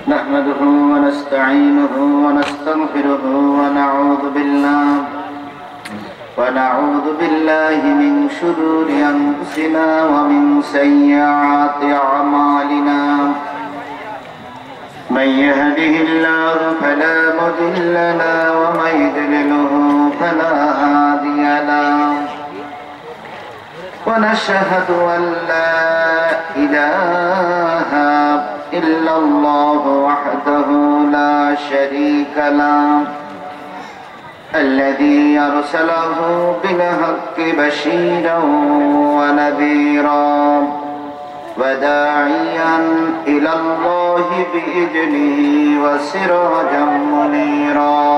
نحمده ونستعينه ونستغفره ونعوذ بالله من شرور أنفسنا ومن سيئات أعمالنا من يهده الله فلا مضل له ومن يضلله فلا هادي له ونشهد أن لا إله إلا الله وحده لا شريك له الذي أرسله بالحق بشيرا ونذيرا وداعيا إلى الله بإذنه وسراجا منيرا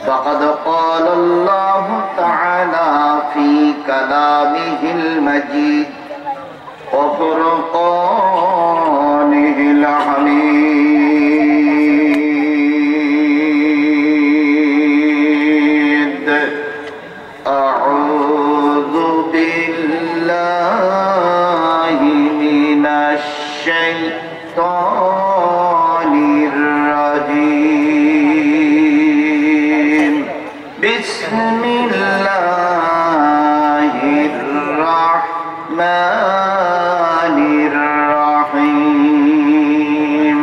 فقد قال الله تعالى في كلامه المجيد وفرقانه الحميد أعوذ بالله من الشيطان الرجيم بسم الله الرحمن الرحيم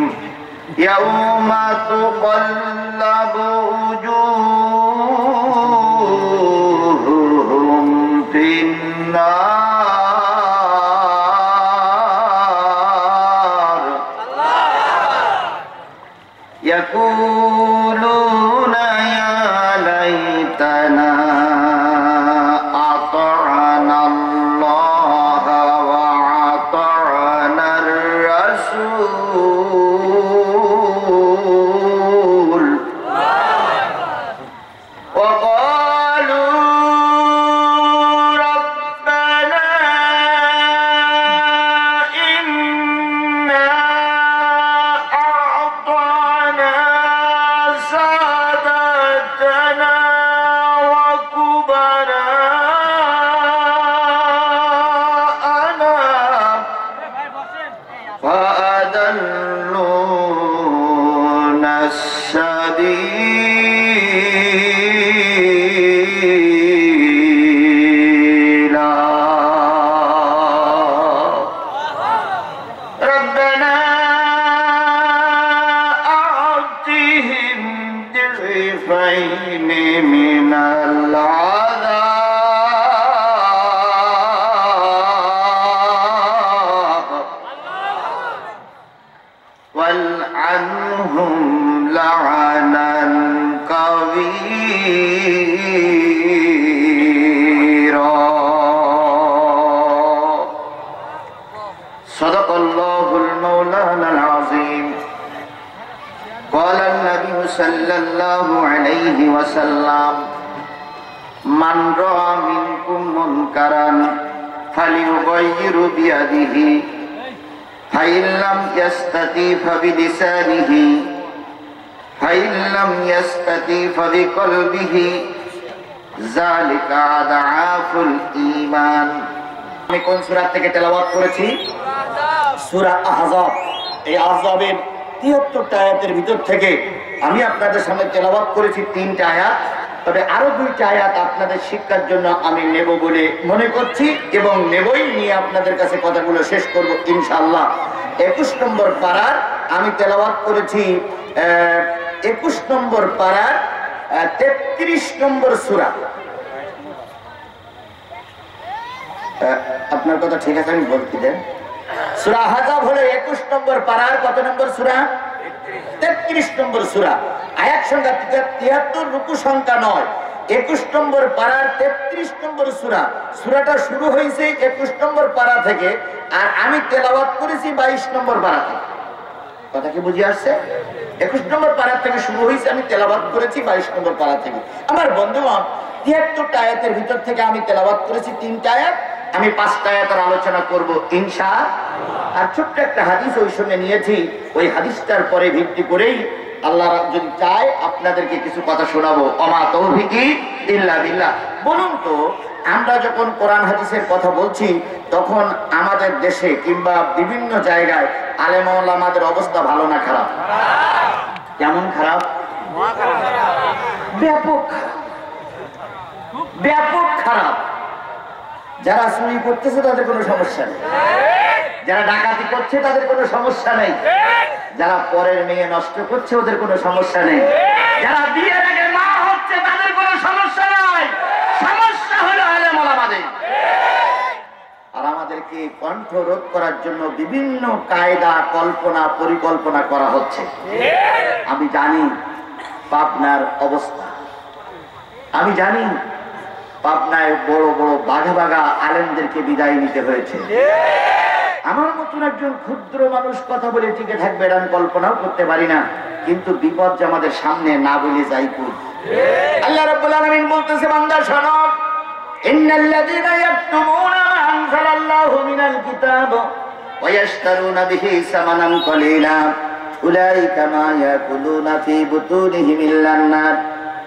يوم تقلب وجوههم في النار يقولون يا ليتنا أطعنا الله وأطعنا الرسول وقالوا ربنا إنا أعطانا سادتنا وكبراءنا فأضلونا السبيل ربنا أعطهم ضعفين من العذاب والعنهم لعنا كبيرا صدق الله المولانا العظيم قال النبي صلى الله عليه وسلم من رأى منكم منكرا فليغير بيده فإن لم يستطع فبلسانه فإن لم يستطع فبقلبه ذلك أضعاف الإيمان আমি কোন সূরা থেকে তেলাওয়াত করেছি? সূরা আহজাব। এই আহজাবের ৭৩টা আয়াতের ভিতর থেকে আমি আপনাদের সামনে তেলাওয়াত করেছি ৩টা আয়াত, তবে আরো 2টা আয়াত আপনাদের শিক্ষার জন্য আমি নেব বলে মনে করছি এবং নেবই, নিয়ে আপনাদের কাছে কথাগুলো শেষ করব ইনশাআল্লাহ। ২১ নম্বর পারার আমি তেলাওয়াত করেছি ২১ নম্বর পারার ৩৩ নম্বর সূরা। আপনার কথা ঠিক আছে, আমি বলতে দেন। সূরা আহজাব হলো ২১ নম্বর পারার কত নম্বর সূরা? ৩৩ নম্বর সূরা। আয়াত সংখ্যা ৭৩, রুকু সংখ্যা ৯। ২১ নম্বর পারার ৩৩ নম্বর সূরা। সূরাটা শুরু হয়েছে ২১ নম্বর পারা থেকে, আর আমি তেলাওয়াত করেছি ২২ নম্বর পারা থেকে। কথা কি বুঝে আসছে? ২১ নম্বর পারা থেকে শুরু হয়েছে, আমি তেলাওয়াত করেছি ২২ নম্বর পারা থেকে। আমার বন্ধুগণ, ৭৩টা আয়াতের ভিতর থেকে আমি তেলাওয়াত করেছি ৩টা আয়াত, আমি 5টা আয়াতের আলোচনা করব ইনশাআল্লাহ। আর ছোট্ট একটা হাদিস ওই সঙ্গে নিয়েছি, ওই হাদিসটার পরে ভিত্তি করেই আল্লাহ যদি চায় আপনাদেরকে কিছু কথা শোনাবো। ওমা তৌফিকি ইল্লা বিল্লাহ। বলুন তো, আমরা যখন কোরআন হাদিসের কথা বলছি তখন আমাদের দেশে কিংবা বিভিন্ন জায়গায় আলেম ওলামাদের অবস্থা ভালো না খারাপ? কেমন খারাপ? ব্যাপক ব্যাপক খারাপ। যারা চুরি করতেছে তাদের কোনো সমস্যা নেই, যারা ডাকাতি করছে তাদের কোনো সমস্যা নেই, যারা পরের মেয়ে নষ্ট করছে ওদের কোনো সমস্যা নেই, যারা বিয়ের আগে মা হচ্ছে তাদের কোনো সমস্যা নাই। সমস্যা হলো আলেম ওলামাদের। আর আমাদেরকে কণ্ঠরোধ করার জন্য বিভিন্ন কায়দা কল্পনা পরিকল্পনা করা হচ্ছে। আমি জানি পাবনার অবস্থা, আমি জানি পাবনায় বড় বড় বাঘা বাঘা আলেমদেরকে বিদায় নিতে হয়েছে। আমার মতন একজন ক্ষুদ্র মানুষ কথা বলে টিকে থাকবে এটা আমি কল্পনাও করতে পারি না, কিন্তু বিপদ যে আমাদের সামনে না বলে যাই কুল। আল্লাহ রাব্বুল আলামিন বলতেছে, বান্দা শোনো, ইন্নাল্লাযীনা ইয়াকতুমুনা মা আনজালাল্লাহু মিনাল কিতাব ওয়া ইয়াশতারুনা বিহি সামানান কলিলা উলাইকা মা ইয়াকুলুনা ফি বুতুনিহিম ইল্লান নার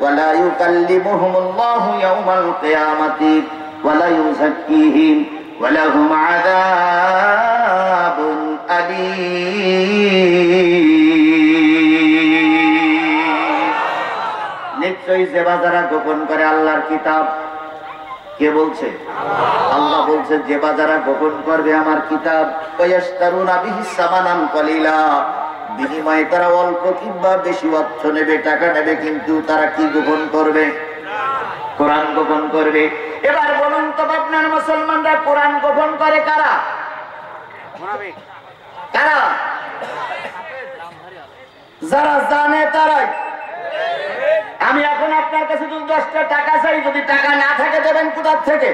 ওয়া লা ইউকাল্লিমুহুমুল্লাহু ইয়াওমাল কিয়ামাতি ওয়া লা ইউযাক্কিহিম ওয়া লাহুম আযাবুন আলীম। নিশ্চয়ই যে বাজারা গোপন করে আল্লাহর কিতাব, কে বলছে? আল্লাহ বলছে যে বাজারা গোপন করবে আমার কিতাব, ওয়ায়াশতারুনা বিহি সামানান কলিলা, বিনিময়ে তারা অল্প কিংবা বেশি অর্থ নেবে, টাকা নেবে, কিন্তু তারা কি গোপন করবে? কোরআন গোপন করবে। এবার বলুন তো আপনার মুসলমানরা কোরআন গোপন করে কারা? কারা? যারা জানে তারাই। আমি এখন আপনার কাছে যদি 10টা টাকা চাই, যদি টাকা না থাকে দেবেন কোথা থেকে?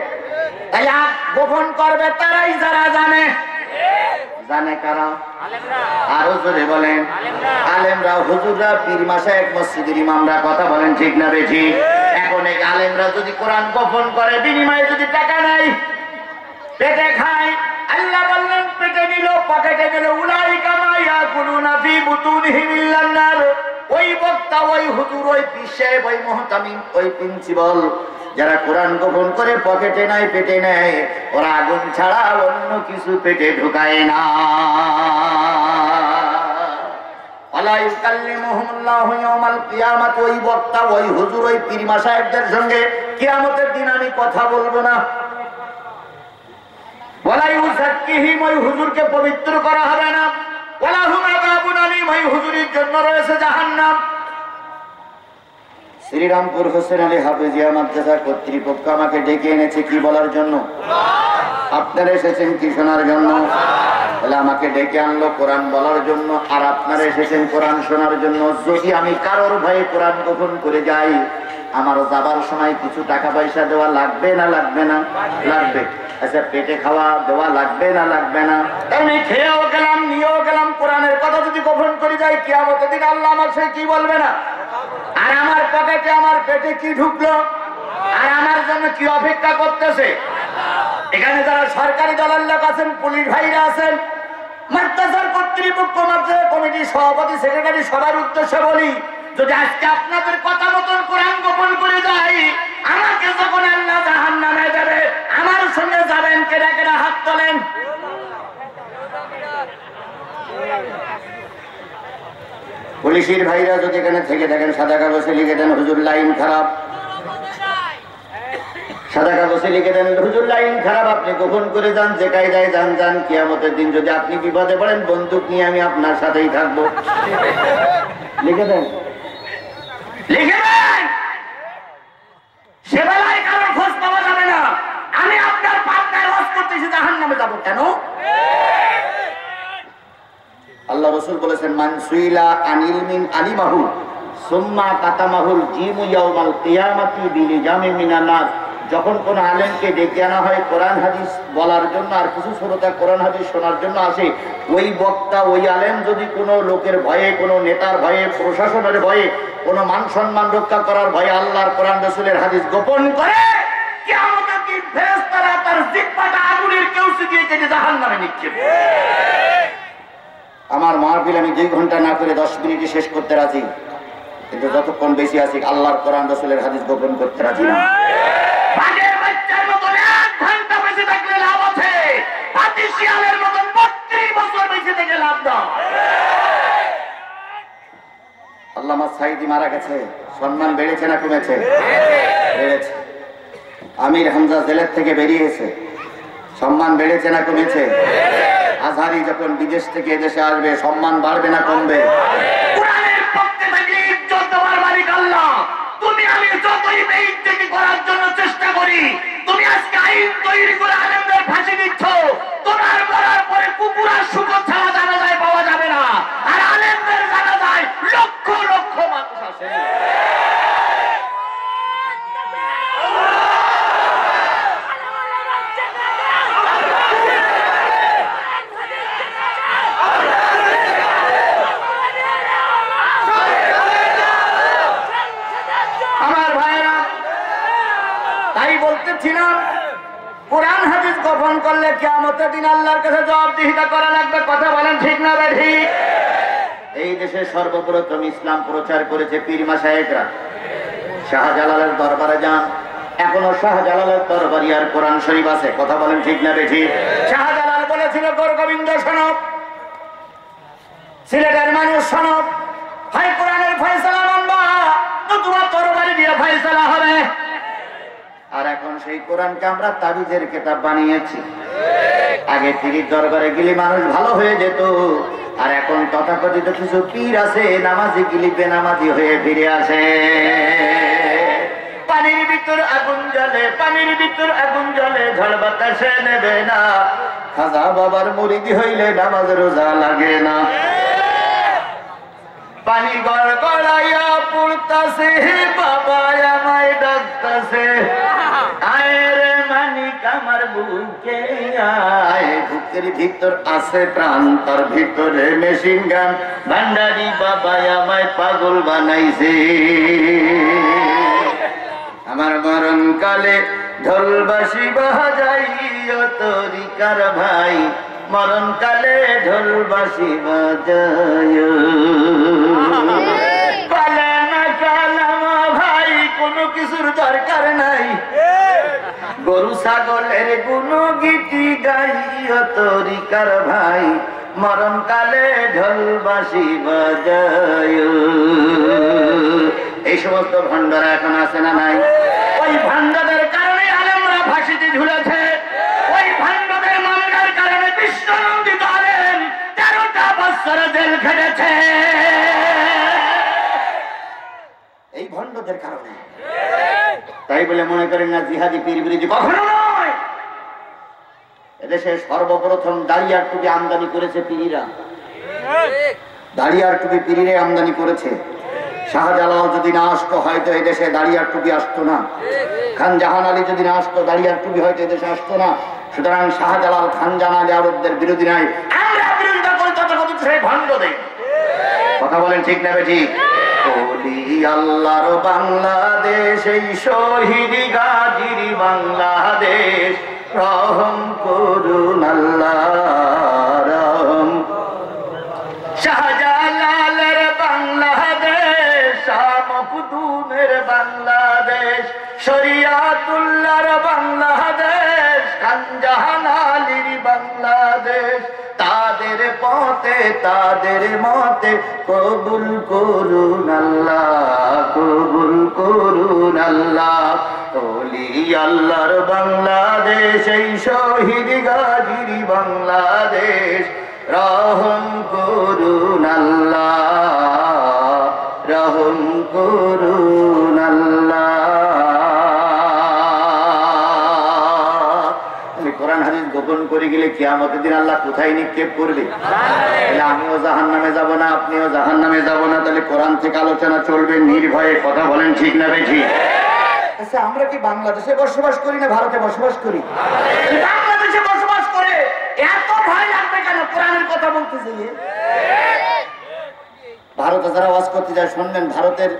তাহলে গোপন করবে তারাই যারা জানে। জানে কারা? আরো জোরে বলেন। আলেমরা, হুজুররা, পীর মাশায়েখ, মসজিদের ইমামরা। কথা বলেন ঠিক না বেঠি? এখন এই আলেমরা যদি কোরআন গোপন করে, বিনিময়ে যদি টাকা নেয়, পেটে খায়, আল্লাহ বললেন পেটে নিল, পকেটে নিল, উলাইকা মা ইয়াকুলুনা ফি বুতুনিহিম ইল্লান নার। ওই বক্তা, ওই হুজুর, ওই পীর সাহেব, ওই মুহতামিম, ওই প্রিন্সিপাল যারা কোরআন গোপন করে পকেটে নেয়, পেটে নেয়, ওরা আগুন ছাড়া অন্য কিছু পেটে ঢুকায় না। ওয়ালা ইউকাল্লিমুহুমুল্লাহু ইয়াওমাল কিয়ামাত, ওই বক্তা, ওই হুজুর, ওই পীর মাশায়েখদের সঙ্গে কিয়ামতের দিন আমি কথা বলবো না। ওয়ালা ইউযাক্কিহিম, ওই হুজুরকে পবিত্র করা হবে না। ওয়া লাহুম আযাবুন আলীম, ওই হুজুরের জন্য রয়েছে জাহান্নাম। শ্রীরামপুর হোসেন আলী হাফেজিয়া মাদ্রাসা কর্তৃপক্ষ আমাকে ডেকে এনেছে কি বলার জন্য? আপনারা এসেছেন কি শোনার জন্য? বলে আমাকে ডেকে আনলো কোরআন বলার জন্য, আর আপনারা এসেছেন কোরআন শোনার জন্য। যদি আমি কারোর ভয়ে কোরআন গোপন করে যাই, আমার যাবার সময় কিছু টাকা পয়সা দেওয়া লাগবে না লাগবে না? লাগবে। আচ্ছা, পেটে খাওয়া দেওয়া লাগবে না লাগবে না? আমি খেয়েও গেলাম, নিয়েও গেলাম, কোরআনের কথা যদি গোপন করে যাই, কিয়ামতের দিন আল্লাহ আমার সে কি বলবে না? আর আমার পকেটে, আমার পেটে কি ঢুকলো, আর আমার জন্য কি অপেক্ষা করতেছে? এখানে যারা সরকারি দলের লোক আছেন, পুলিশ ভাইরা আছেন, মাদ্রাসার কর্তৃপক্ষ, মাদ্রাসা কমিটির সভাপতি, সেক্রেটারি, সবার উদ্দেশ্যে বলি, যদি আজকে আপনাদের কথা মতন কোরআন গোপন করে যাই, আমাকে যখন আল্লাহ জাহান্নামে দেবে, আমার সঙ্গে যাবেন কেডা কেডা? হাত তোলেন। পুলিশের ভাইরা যদি এখানে থেকে থাকেন, সাদা কাগজে লিখে দেন হুজুর লাইন খারাপ। সাদা কাগজে লিখে দেন হুজুর লাইন খারাপ, আপনি গোপন করে যান, যে কায়দায় যান যান। কিয়ামতের দিন যদি আপনি বিপদে পড়েন, বন্দুক নিয়ে আমি আপনার সাথেই থাকবো। লিখে দেন, লিখে দেন। সে বেলায় কারোর খোঁজ পাওয়া যাবে না। আমি আপনার পাপটা রোজ করতেছি, জাহান্নামে যাবো কেন? আল্লাহ রাসূল বলেছেন, মান সুইলা আনিল মিন আলিমাহু সুম্মা কাতামাহুল জিমু ইয়াউমাল কিয়ামাতি বিলিজামি মিনান নার। যখন কোন আলেমকে ডেকে আনা হয় কোরআন হাদিস বলার জন্য, আর কিছু শ্রোতা কোরআন হাদিস শোনার জন্য আসে, ওই বক্তা, ওই আলেম যদি কোনো লোকের ভয়ে, কোনো নেতার ভয়ে, প্রশাসনের ভয়ে, কোনো মান সম্মান রক্ষা করার ভয়ে আল্লাহর কোরআন রাসূলের হাদিস গোপন করে, কিয়ামতের দিন ফেরেশতারা তার জিহ্বাটা আগুনের কেউসি দিয়ে কেটে জাহান্নামে নিক্ষেপ। আমার মাহফিল আমি 2 ঘন্টা না করে 10 মিনিটে শেষ করতে রাজি, কিন্তু যতক্ষণ বেশি আছি আল্লাহর কোরআন রাসূলের হাদিস গোপন করতে রাজি না। হাতি শিয়ালের মতন 32 বছর বেঁচে থেকে লাভ দাও। আল্লামা সাইদি মারা গেছে, সম্মান বেড়েছে না কমেছে? বেড়েছে। আমির হামজা জেলের থেকে বেরিয়েছে, সম্মান বেড়েছে না কমেছে? আজহারি যখন বিদেশ থেকে এদেশে আসবে, সম্মান বাড়বে না কমবে? কোরআনের পক্ষে থেকে ইজ্জত দেওয়ার মালিক আল্লাহ। তুমি আমি যতই বেইজ্জতি করার জন্য চেষ্টা করি, তুমি আজকে আইন তৈরি করে আলেমদের ফাঁসি দিচ্ছ। তোমার মরার পরে কুকুরের শুকর ছাড়া জানাজায় পাওয়া যাবে না, আর আলেমদের জানাজায় লক্ষ লক্ষ মানুষ আসে। কোরআন হাদিস গোপন করলে কিয়ামতের দিন আল্লাহর কাছে জবাবদিহিতা করা লাগবে। কথা বলেন ঠিক না ঠিক? এই দেশে সর্বপ্রথম ইসলাম প্রচার করেছে পীর মাশায়েখরা। শাহজালালের দরবারে যান, এখনো শাহজালালের দরবারি আর কোরআন শরীফ আছে। কথা বলেন ঠিক না ঠিক? শাহজালাল বলেছিল, গোরগোবিন্দ শোনো, সিলেটের মানুষ শোনো, ভাই কোরআনের ফয়সালা মানবা তো তোমার দরবারে দিয়ে ফয়সালা হবে। আর এখন সেই কোরআনকে আমরা তাবিজের কিতাব বানিয়েছি। আগে পীরের দরবারে গেলে মানুষ ভালো হয়ে যেত, আর এখন তথাকথিত কিছু পীর আছে নামাজি গিলি বেনামাজি হয়ে ফিরে আসে। পানির ভিতর আগুন জ্বলে, পানির ভিতর আগুন জ্বলে, ঝড় বাতাসে নেবে না। খাজা বাবার মুরিদি হইলে নামাজ রোজা লাগে না। পানি গড় গড়াইয়া পড়তাছে, বাবা আমায় ডাকতাছে, আয় রে মানিক আমার বুকে আয়। বুকের ভিতর আছে প্রাণ, তার ভিতরে মেশিন গান। ভান্ডারি বাবা আমায় পাগল বানাইছে। আমার মরণ কালে ঢোলবাসি বাজাইও তরিকার ভাই, মরণ কালে ঢোলবাসি বাজাইও। কালেমা কালামা ভাই, কোনো কিছুর দরকার নাই। গরু ছাগলের গুনো গীতি গাইও তরিকার ভাই, মরণ কালে ঢোলবাসি বাজাইও। এই সমস্ত ভান্ডারা এখন আছে না নাই? ওই ভান্ডাদের কারণে আলেমরা ফাঁসিতে ঝুলেছে। ওই ভান্ডাদের মামলার কারণে বিশ্বনন্দিত আলেম 13টা বছর জেল খেটেছে। এই ভণ্ডদের কারণে। তাই বলে মনে করেন না জিহাদি পীর বিরোধী, কখনো নয়। এদেশে সর্বপ্রথম দাড়িয়ার টুপি আমদানি করেছে পীরিরা। দাড়িয়ার টুপি পীরিরে আমদানি করেছে। শাহজালাল যদি না আসতো হয়তো এদেশে দাড়িয়ার টুপি আসতো না। খান জাহান আলী যদি না আসতো দাড়িয়ার টুপি হয়তো এদেশে আসতো না। সুতরাং শাহজালাল খান জাহান আলী আরবদের বিরোধী নাই, আমরা বিরোধিতা করি তথাকথিত সেই ভণ্ডদের। কথা বলেন ঠিক না ঠিক? বলি আল্লাহর বাংলাদেশ, এই শহীদ গাজীর বাংলাদেশ, রহম করুন আল্লাহ রহম। শাহজালালের বাংলাদেশ, শাহ মখদুমের বাংলাদেশ, শরিয়াতুল্লাহর বাংলাদেশ, খান জাহান আলীর বাংলাদেশ। তাদের পথে তাদের মতে কবুল করুন আল্লাহ, কবুল করুন আল্লাহ। ওলি আল্লাহর বাংলাদেশ, এই শহীদ গাজীর বাংলাদেশ, রহম করুন আল্লাহ, রহম করুন আল্লাহ। কোরআন হাদিস গোপন করে গেলে কিয়ামতের দিন আল্লাহ কোথায় নিক্ষেপ করবে? তাহলে আমিও জাহান্নামে যাব না, আপনিও জাহান্নামে যাব না। তাহলে কোরআন থেকে আলোচনা চলবে নির্ভয়ে। কথা বলেন ঠিক না বেঠিক? আচ্ছা, আমরা কি বাংলাদেশে বসবাস করি না ভারতে বসবাস করি? বাংলাদেশে বসবাস করে এত ভয় লাগবে কেন কোরআনের কথা বলতে গিয়ে? ভারতে যারা ওয়াজ করতে যায় শুনবেন, ভারতের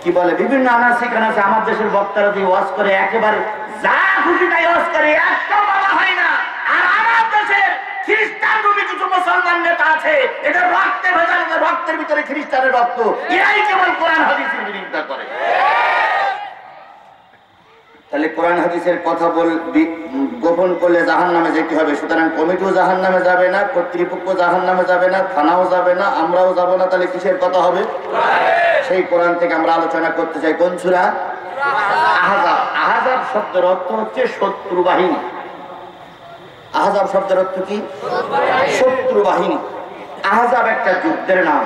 কি বলে বিভিন্ন আনাচে কানাচে আমার দেশের বক্তারা যে ওয়াজ করে, একেবারে যা খুশি তাই ওয়াজ করে, একটা বলা হয় না। আর আমার দেশের খ্রিস্টান রূপী কিছু মুসলমান নেতা আছে, এটা রক্তে ভেজা, রক্তের ভিতরে খ্রিস্টানের রক্ত, এরাই কেবল কোরআন হাদিসের বিরোধিতা করে। তাহলে কোরআন হাদিসের কথা গোপন করলে জাহান্নামে যেতে হবে। সুতরাং কমিটিও জাহান্নামে যাবে না, কর্তৃপক্ষ জাহান্নামে যাবে না, থানাও যাবে না, আমরাও যাব না। তাহলে কিসের কথা হবে? সেই কোরআন থেকে আমরা আলোচনা করতে চাই। কোন সূরা? আহজাব। আহজাব শব্দের অর্থ হচ্ছে শত্রু বাহিনী। আহজাব শব্দের অর্থ কি? শত্রু বাহিনী। আহজাব একটা যুদ্ধের নাম।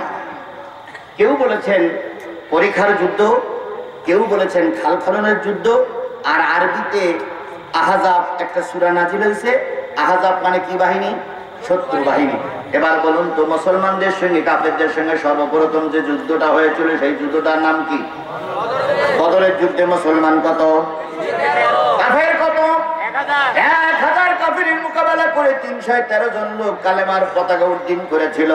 কেউ বলেছেন পরীক্ষার যুদ্ধ, কেউ বলেছেন খাল খননের যুদ্ধ। আর আরবিতে আহজাব একটা সূরা নাজিল হয়েছে। আহজাব মানে কি বাহিনী? শত্রু বাহিনী। এবার বলুন তো, মুসলমানদের সঙ্গে কাফেরদের সঙ্গে সর্বপ্রথম যে যুদ্ধটা হয়েছিল সেই যুদ্ধটার নাম কি? বদরের যুদ্ধে মুসলমান কত? কাফের কত? 1000 কাফেরের মোকাবেলা করে 313 জন লোক কালেমার পতাকা উড্ডীন করেছিল।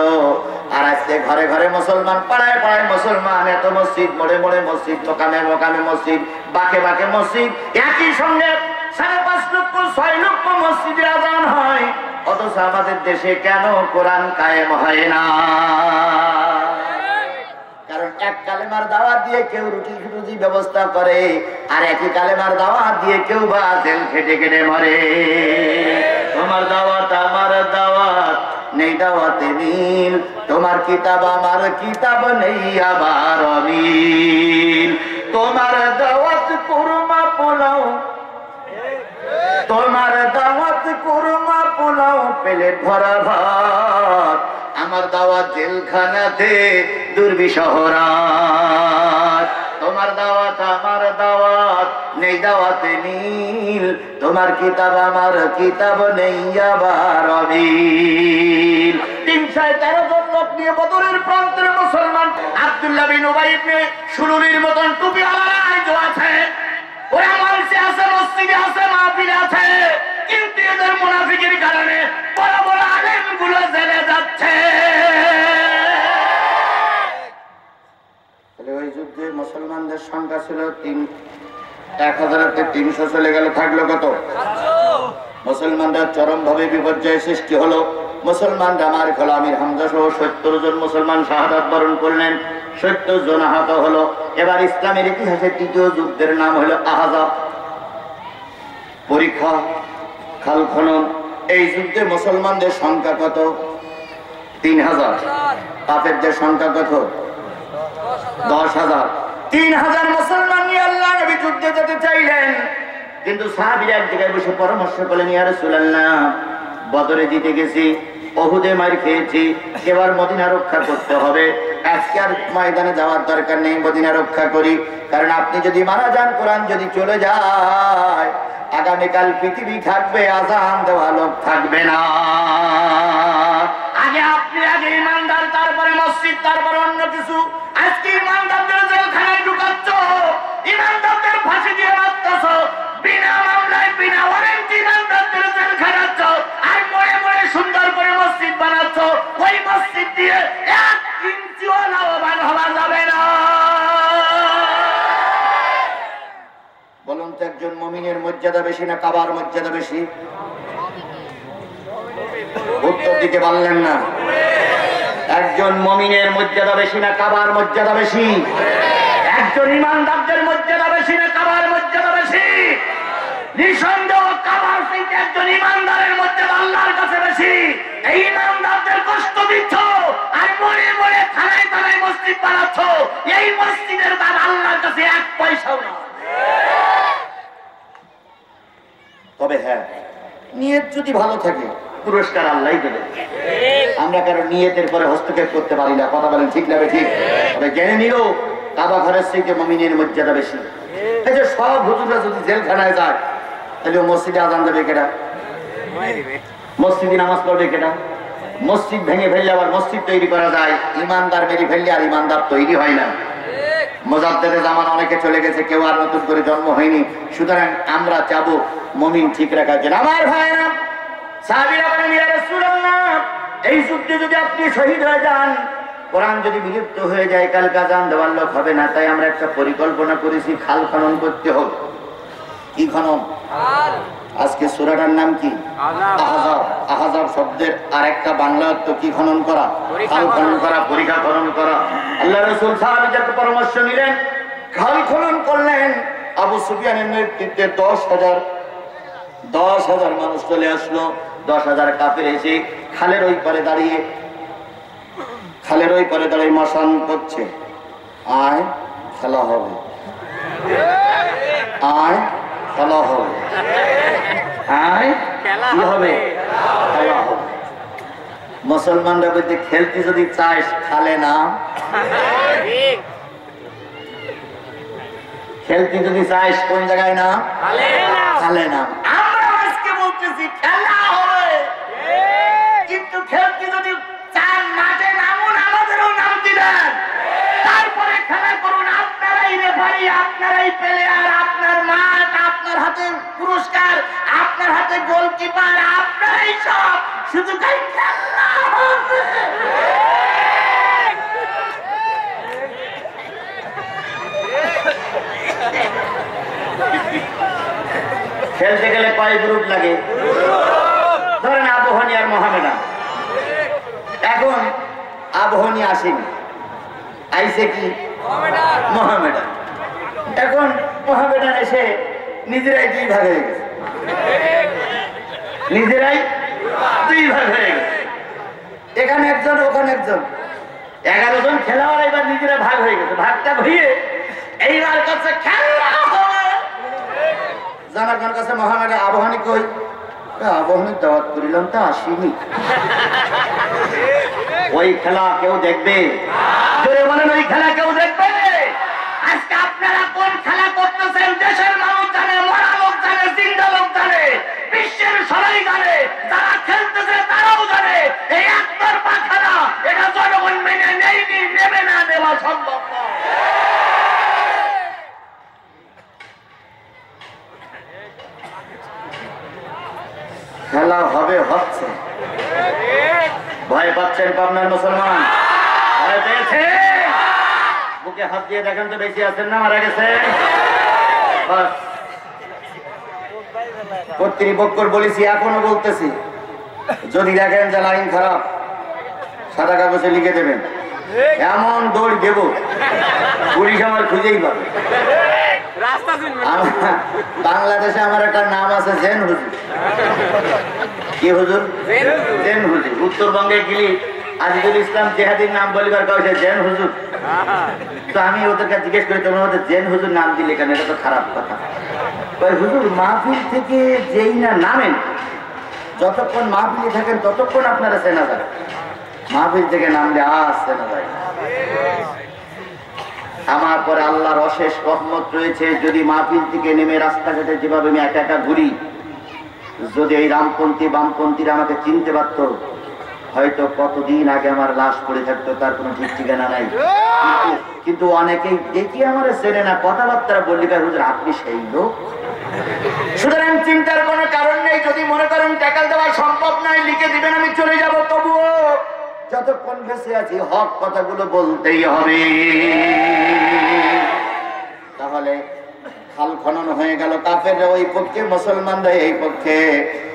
আর আজকে ঘরে ঘরে মুসলমান, পাড়ায় পাড়ায় মুসলমান, এত মসজিদ, মোড়ে মোড়ে মসজিদ, মোকামে মোকামে মসজিদ, বাকে বাকে মসজিদ, একই সঙ্গে 5.5 লক্ষ 6 লক্ষ মসজিদের আযান হয়। অথচ আমাদের দেশে কেন কোরআন কায়েম হয় না? কারণ এক কালেমার দাওয়াত দিয়ে কেউ রুটি রুজি ব্যবস্থা করে, আর একই কালেমার দাওয়াত দিয়ে কেউ বা জেল খেটে খেটে মরে। তোমার দাওয়াত আমার দাওয়াত, নেই দাওয়াতে মিল। তোমার কিতাব আমার কিতাব, নেই আবার অমিল। তোমার দাওয়াত কুরমা পোলাও, তোমার দাওয়াত কুরমা পোলাও, প্লেট ভরা ভাত। আমার দাওয়াত জেলখানাতে দুর্বিষহ রাত। তোমার দাওয়াত আমার দাওয়াত, নেই দাওয়াতে মিল। তোমার কিতাব আমার কিতাব, নেই আবার অমিল। 313 জন লোক নিয়ে বদরের প্রান্তের মুসলমান আব্দুল্লাহ বিন উবাই ইবনে সুলুলির মতন টুপিওয়ালা আইজো আছে, ওরা মানুষে আছে, মসজিদে আছে, মাহফিলে আছে, কিন্তু এদের মুনাফিকের কারণে বড় বড় আলেম গুলো জেলে যাচ্ছে। ওই যুদ্ধে মুসলমানদের সংখ্যা ছিল 1000-300 চলে গেল, থাকলো কত? মুসলমানরা চরম ভাবে বিপর্যয় সৃষ্টি হলো। মুসলমানরা মার খেলো। আমির হামজা সহ 70 জন মুসলমান শাহাদাত বরণ করলেন, 70 জন আহত হলো। এবার ইসলামের ইতিহাসে তৃতীয় যুদ্ধের নাম হলো আহজাব। পরীক্ষা, খাল খনন। এই যুদ্ধে মুসলমানদের সংখ্যা কত? 3000। কাফেরদের সংখ্যা কত? 10,000। 3000 মুসলমান নিয়ে আল্লাহ নবী যুদ্ধে যেতে চাইলেন, কিন্তু সাহাবীরা এক জায়গায় বসে পরামর্শ করলেন, ইয়া রাসূলুল্লাহ, বদরে জিতে গেছি, উহুদে মার খেয়েছি, এবার মদিনা রক্ষা করতে হবে। আজকে আর ময়দানে যাওয়ার দরকার নেই, মদিনা রক্ষা করি। কারণ আপনি যদি মারা যান, কোরআন যদি চলে যায়, আগামীকাল পৃথিবী থাকবে, আযান দেওয়া লোক থাকবে না। আগে আপনি আগে ইমানদার, তারপরে মসজিদ, তারপরে অন্য কিছু। আজকে ইমানদারদের জেলখানায় ঢুকাচ্ছ, ইমানদারদের ফাঁসি দিয়ে মারতেছ, বিনা মামলায় বিনা ওয়ারেন্টি ইমানদারদের জেলখানাচ্ছ, আর মোড়ে মোড়ে সুন্দর করে মসজিদ বানাচ্ছ। ওই মসজিদ দিয়ে 1 ইঞ্চিও লাভবান হওয়া যাবে না। বলুন তো, একজন মুমিনের মর্যাদা বেশি না কাবার মর্যাদা বেশি? উত্তর দিতে পারলেন না। একজন মুমিনের মর্যাদা বেশি না কাবার মর্যাদা বেশি? একজন ইমানদারদের মর্যাদা বেশি না কাবার মর্যাদা বেশি? নিঃসন্দেহ কাবার থেকে একজন ইমানদারের মর্যাদা আল্লাহর কাছে বেশি। এই ইমানদারদের কষ্ট দিচ্ছ, আর মনে মনে থানায় থানায় মসজিদ বানাচ্ছ। এই মসজিদের দাম আল্লাহর কাছে 1 পয়সাও না। তবে হ্যাঁ, নিয়ত যদি ভালো থাকে পুরস্কার আল্লাহই দেবে। আমরা কারো নিয়তের পরে হস্তক্ষেপ করতে পারি না। কথা বলেন ঠিক না ঠিক? তবে জেনে নিল কাবা ঘরের থেকে মুমিনের মর্যাদা বেশি। এই যে সব হুজুররা যদি জেলখানায় যায়, তাহলে মসজিদে আযান দেবে কেডা? মসজিদে নামাজ পড়বে কেডা? মসজিদ ভেঙে ফেললে আবার মসজিদ তৈরি করা যায়, ইমানদার মেরে ফেললে আর ইমানদার তৈরি হয় না। মুজাদ্দেদে জামান অনেকে চলে গেছে, কেউ আর নতুন করে জন্ম হয়নি। সুতরাং আমরা চাবো মুমিন ঠিক রাখার জন্য। আমার ভাইরা, সাহাবীরা বলেন, ইয়া রাসূলুল্লাহ, এই যুদ্ধে যদি আপনি শহীদ হয়ে যান, কোরআন যদি বিলুপ্ত হয়ে যায়, কালকে আযান দেওয়ার লোক হবে না। তাই আমরা একটা পরিকল্পনা করেছি, খাল খনন করতে হবে। কি খনন? আজকে সূরাটার নাম কি? আহজাব। আহজাব শব্দের আরেকটা বাংলা অর্থ কি? খনন করা, খাল খনন করা, পরীক্ষা খনন করা। আল্লাহ রাসূল সাহাবীদের পরামর্শ নিলেন, খাল খনন করলেন। আবু সুফিয়ানের নেতৃত্বে 10,000 মানুষ চলে আসলো। 10,000 কাফের এসে খালের ওই পারে দাঁড়িয়ে মশান করছে, আয় খেলা হবে, আয় খেলা হবে, আয় কি হবে, খেলা হবে। মুসলমানরা বলতে খেলতে যদি চাস খালে না, খেলতে যদি চাস কোন জায়গায় না, খালে না। আমরা আজকে বলতেছি খেলা হবে, কিন্তু খেলতে যদি চান মাঠে নামুন, আমাদেরও নাম দিবেন, তারপরে খেলা করুন। আপনারাই রেফারি, আপনারাই প্লেয়ার, আপনার মাঠ, আপনার হাতে পুরস্কার, আপনার হাতে গোলকিপার, আপনারাই সব, শুধু খালি খেলা হবে। খেলতে গেলে কয় গ্রুপ লাগে? ধরেন আবহানী আর মোহামেডান। এখন আবহানী আসেনি, আইসে কি মোহামেডান। এখন মোহামেডান এসে নিজেরাই 2 ভাগ হয়ে গেছে, নিজেরাই 2 ভাগ হয়ে গেছে। এখানে একজন, ওখানে একজন, 11 জন খেলোয়াড় এবার নিজেরা ভাগ হয়ে গেছে। ভাগটা হয়ে এইবার কাছে খেলা হবে। জনগণ কাছে মোহামেডান আবহানী কই, আবহানী দাওয়াত করিলাম তা আসিনি। ওই খেলা কেউ দেখবে? বলেন ওই খেলা কেউ দেখবে? আজকে আপনারা কোন খেলা করতেছেন দেশের মানুষ জানে, মরা লোক জানে, জিন্দা লোক জানে, বিশ্বের সবাই জানে, যারা খেলতেছে তারাও জানে। এই একতরফা খেলা, এটা জনগণ মেনে নেয়নি, নেবে না, নেওয়া সম্ভব না। খেলা হবে, হচ্ছে। ভয় পাচ্ছেন পাবনার মুসলমান? ভয় পেয়েছে? বুকে হাত দিয়ে দেখেন তো বেশি আছেন না মারা গেছে? কর্তৃপক্ষর বলেছি, এখনো বলতেছি, যদি দেখেন যে লাইন খারাপ, সাদা কাগজে লিখে দেবেন। এমন দৌড় দেব পুলিশ আমার খুঁজেই পাবে। বাংলাদেশে আমার একটা নাম আছে, জেন হুজুর। কি হুজুর? জেন হুজুর। উত্তরবঙ্গে গেলি আজিজুল ইসলাম জেহাদির নাম বলিবার কাছে জেন হুজুর। তো আমি ওদেরকে জিজ্ঞেস করি, তোমার ওদের জেন হুজুর নাম দিলে কেন? এটা তো খারাপ কথা। হুজুর মাহফিল থেকে যেই না নামেন, যতক্ষণ মাহফিলে থাকেন ততক্ষণ আপনারা চেনা যায়, মাহফিল থেকে নামলে আজ চেনা যায়। আমার পরে আল্লাহর অশেষ রহমত রয়েছে। যদি মাহফিল থেকে নেমে রাস্তাঘাটে যেভাবে আমি একা একা ঘুরি, যদি এই রামপন্থী বামপন্থীরা আমাকে চিনতে পারত, হয়তো কতদিন আগে আমার লাশ পড়ে থাকতো, তার কোনো ঠিক ঠিকানা নাই। কিন্তু অনেকেই দেখি আমার চেনে না, কথাবার্তা বললি হুজুর আপনি সেই লোক। সুতরাং চিন্তার কোনো কারণ নেই। যদি মনে করেন ট্যাকল দেওয়া সম্ভব নয়, লিখে দিবেন, আমি চলে যাব। তবুও যতক্ষণ বেঁচে আছি হক কথাগুলো বলতেই হবে। তাহলে খাল খনন হয়ে গেল, কাফেররা ওই পক্ষে, মুসলমানরা এই পক্ষে।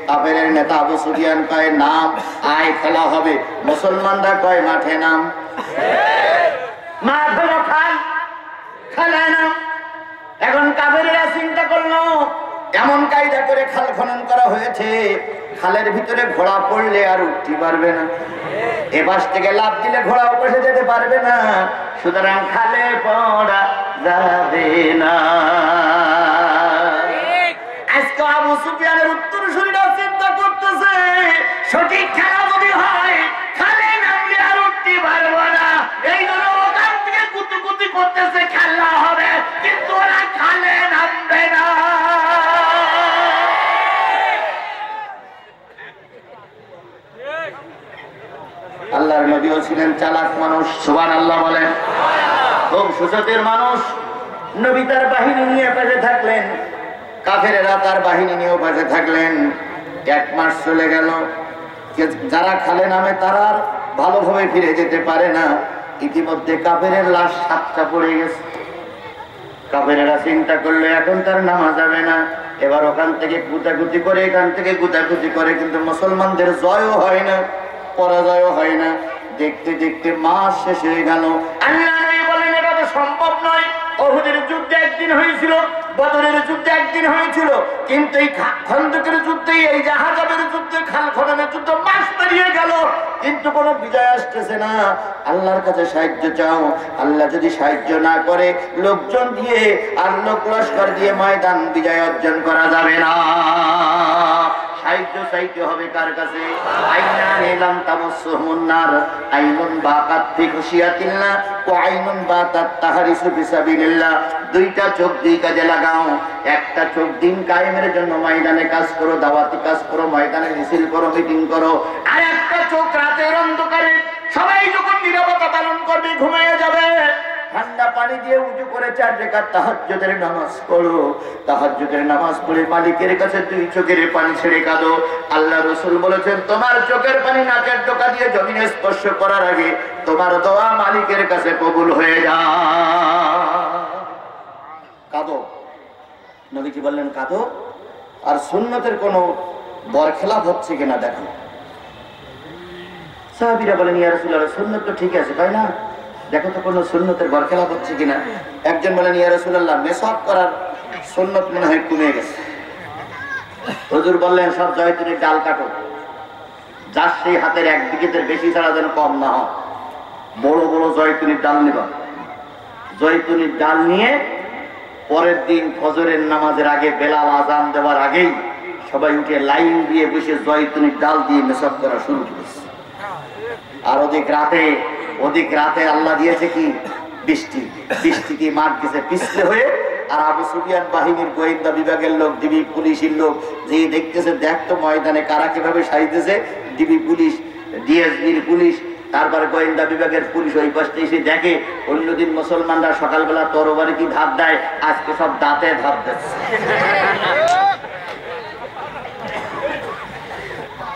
কাফেরের নেতা আবু সুফিয়ান কয় নাম, আয় খেলা হবে। মুসলমানরা কয় মাঠে নাম, মাঠ হলো খাল, খেলায় নাম। এখন কাফেরেরা চিন্তা করলো, এমন কায়দা করে খাল খনন করা হয়েছে, খালের ভিতরে ঘোড়া পড়লে আর উঠতে পারবে না, এ পাশ থেকে লাফ দিলে ঘোড়া উপরে যেতে পারবে না, সুতরাং খালে পড়া যাবে না। আজকে আবু সুফিয়ানের উত্তরসূরিরা চিন্তা করতেছে, সঠিক খেলা যদি হয় খালে নামলে আর উঠতে পারবো না, এই জন্য ওখান থেকে কুতুকুতি করতেছে, খেলা হবে কিন্তু ওরা খালে নামবে না। আল্লাহর নবীও ছিলেন চালাক মানুষ, সুবহানাল্লাহ বলেন, খুব সুচতুর মানুষ। নবী তার বাহিনী নিয়ে পাশে থাকলেন, কাফেরেরা তার বাহিনী নিয়েও পাশে থাকলেন। 1 মাস চলে গেল, যারা খালে নামে তারা আর ভালোভাবে ফিরে যেতে পারে না। ইতিমধ্যে কাফেরের লাশ 7টা পড়ে গেছে। কাফেরেরা চিন্তা করলো এখন তার নামা যাবে না, এবার ওখান থেকে গুতাগুতি করে, এখান থেকে গুতাগুতি করে, কিন্তু মুসলমানদের জয়ও হয় না, পরাজয়ও হয় না। দেখতে দেখতে মাস শেষ হয়ে গেল। আল্লাহ নবী বলেন এটা তো সম্ভব নয়। উহুদের যুদ্ধে একদিন হয়েছিল, বদরের যুদ্ধে একদিন হয়েছিল, কিন্তু এই খন্দকের যুদ্ধে, এই জাহাজের যুদ্ধে, খাল খননের যুদ্ধ মাস পেরিয়ে গেল, কিন্তু কোনো বিজয় আসতেছে না। আল্লাহর কাছে সাহায্য চাও। আল্লাহ যদি সাহায্য না করে, লোকজন দিয়ে আর লোক লস্কর দিয়ে ময়দান বিজয় অর্জন করা যাবে না। সাহায্য চাইতে হবে কার কাছে? আইনান এলাম তামাসসুহুন নার, আইনুন বাকাত ফি খুশিয়াতিল্লাহ ওয়া আইনুন বাতাত তাহরিসু ফিসাবিলিল্লাহ। দুইটা চোখ দুই কাজে লাগাও। একটা চোখ দিন কায়েমের জন্য ময়দানে কাজ করো, দাওয়াতি কাজ করো, ময়দানে মিছিল করো, মিটিং করো। আর একটা চোখ রাতের অন্ধকারে সবাই যখন নীরবতা পালন করবে, ঘুমিয়ে যাবে, ঠান্ডা পানি দিয়ে উজু করে 4 রাকাত তাহাজ্জুদের নামাজ পড়ো। তাহাজ্জুদের নামাজ পড়ে মালিকের কাছে 2 চোখের পানি ছেড়ে কাঁদো। আল্লাহ রাসূল বলেছেন, তোমার চোখের পানি নাকের ডোকা দিয়ে জমিনে স্পর্শ করার আগে তোমার দোয়া মালিকের কাছে কবুল হয়ে যায়। কাঁদো। নবীজি বললেন কাঁদো। আর সুন্নতের কোনো বরখেলাপ হচ্ছে কিনা দেখো। সাহাবীরা বলেন, ইয়া রাসূলুল্লাহ, সুন্নত তো ঠিক আছে, তাই না? দেখো তো কোনো সুন্নতের বরখেলাপ হচ্ছে কিনা। একজন বলেন, ইয়া রাসূলুল্লাহ, মেসাক করার সুন্নত মনে হয় কমে গেছে। হুজুর বললেন, সব জয়তুনের ডাল কাটো, যার সেই হাতের 1 বিঘতের বেশি ছাড়া যেন কম না হয়। বড় বড় জয়তুনের ডাল নিবা। জয়তুনের ডাল নিয়ে পরের দিন ফজরের নামাজের আগে, বেলাল আজান দেওয়ার আগেই সবাই উঠে লাইন দিয়ে বসে জয়তুনের ডাল দিয়ে মেসাক করা শুরু করেছে। আর অধিক রাতে আল্লাহ দিয়েছে কি? বৃষ্টি। বৃষ্টি দিয়ে মাঠ গেছে পিছলে হয়ে। আর আবু সুফিয়ান বাহিনীর গোয়েন্দা বিভাগের লোক, ডিবি পুলিশের লোক যে দেখতেছে, দেখতো ময়দানে কারা কিভাবে সাইতেছে। ডিবি পুলিশ, ডিএসবির পুলিশ, তারপরে গোয়েন্দা বিভাগের পুলিশ ওই পাশে এসে দেখে। অন্যদিন মুসলমানরা সকালবেলা তরবারি কি ধাপ দেয়, আজকে সব দাঁতে ধাপ দিচ্ছে।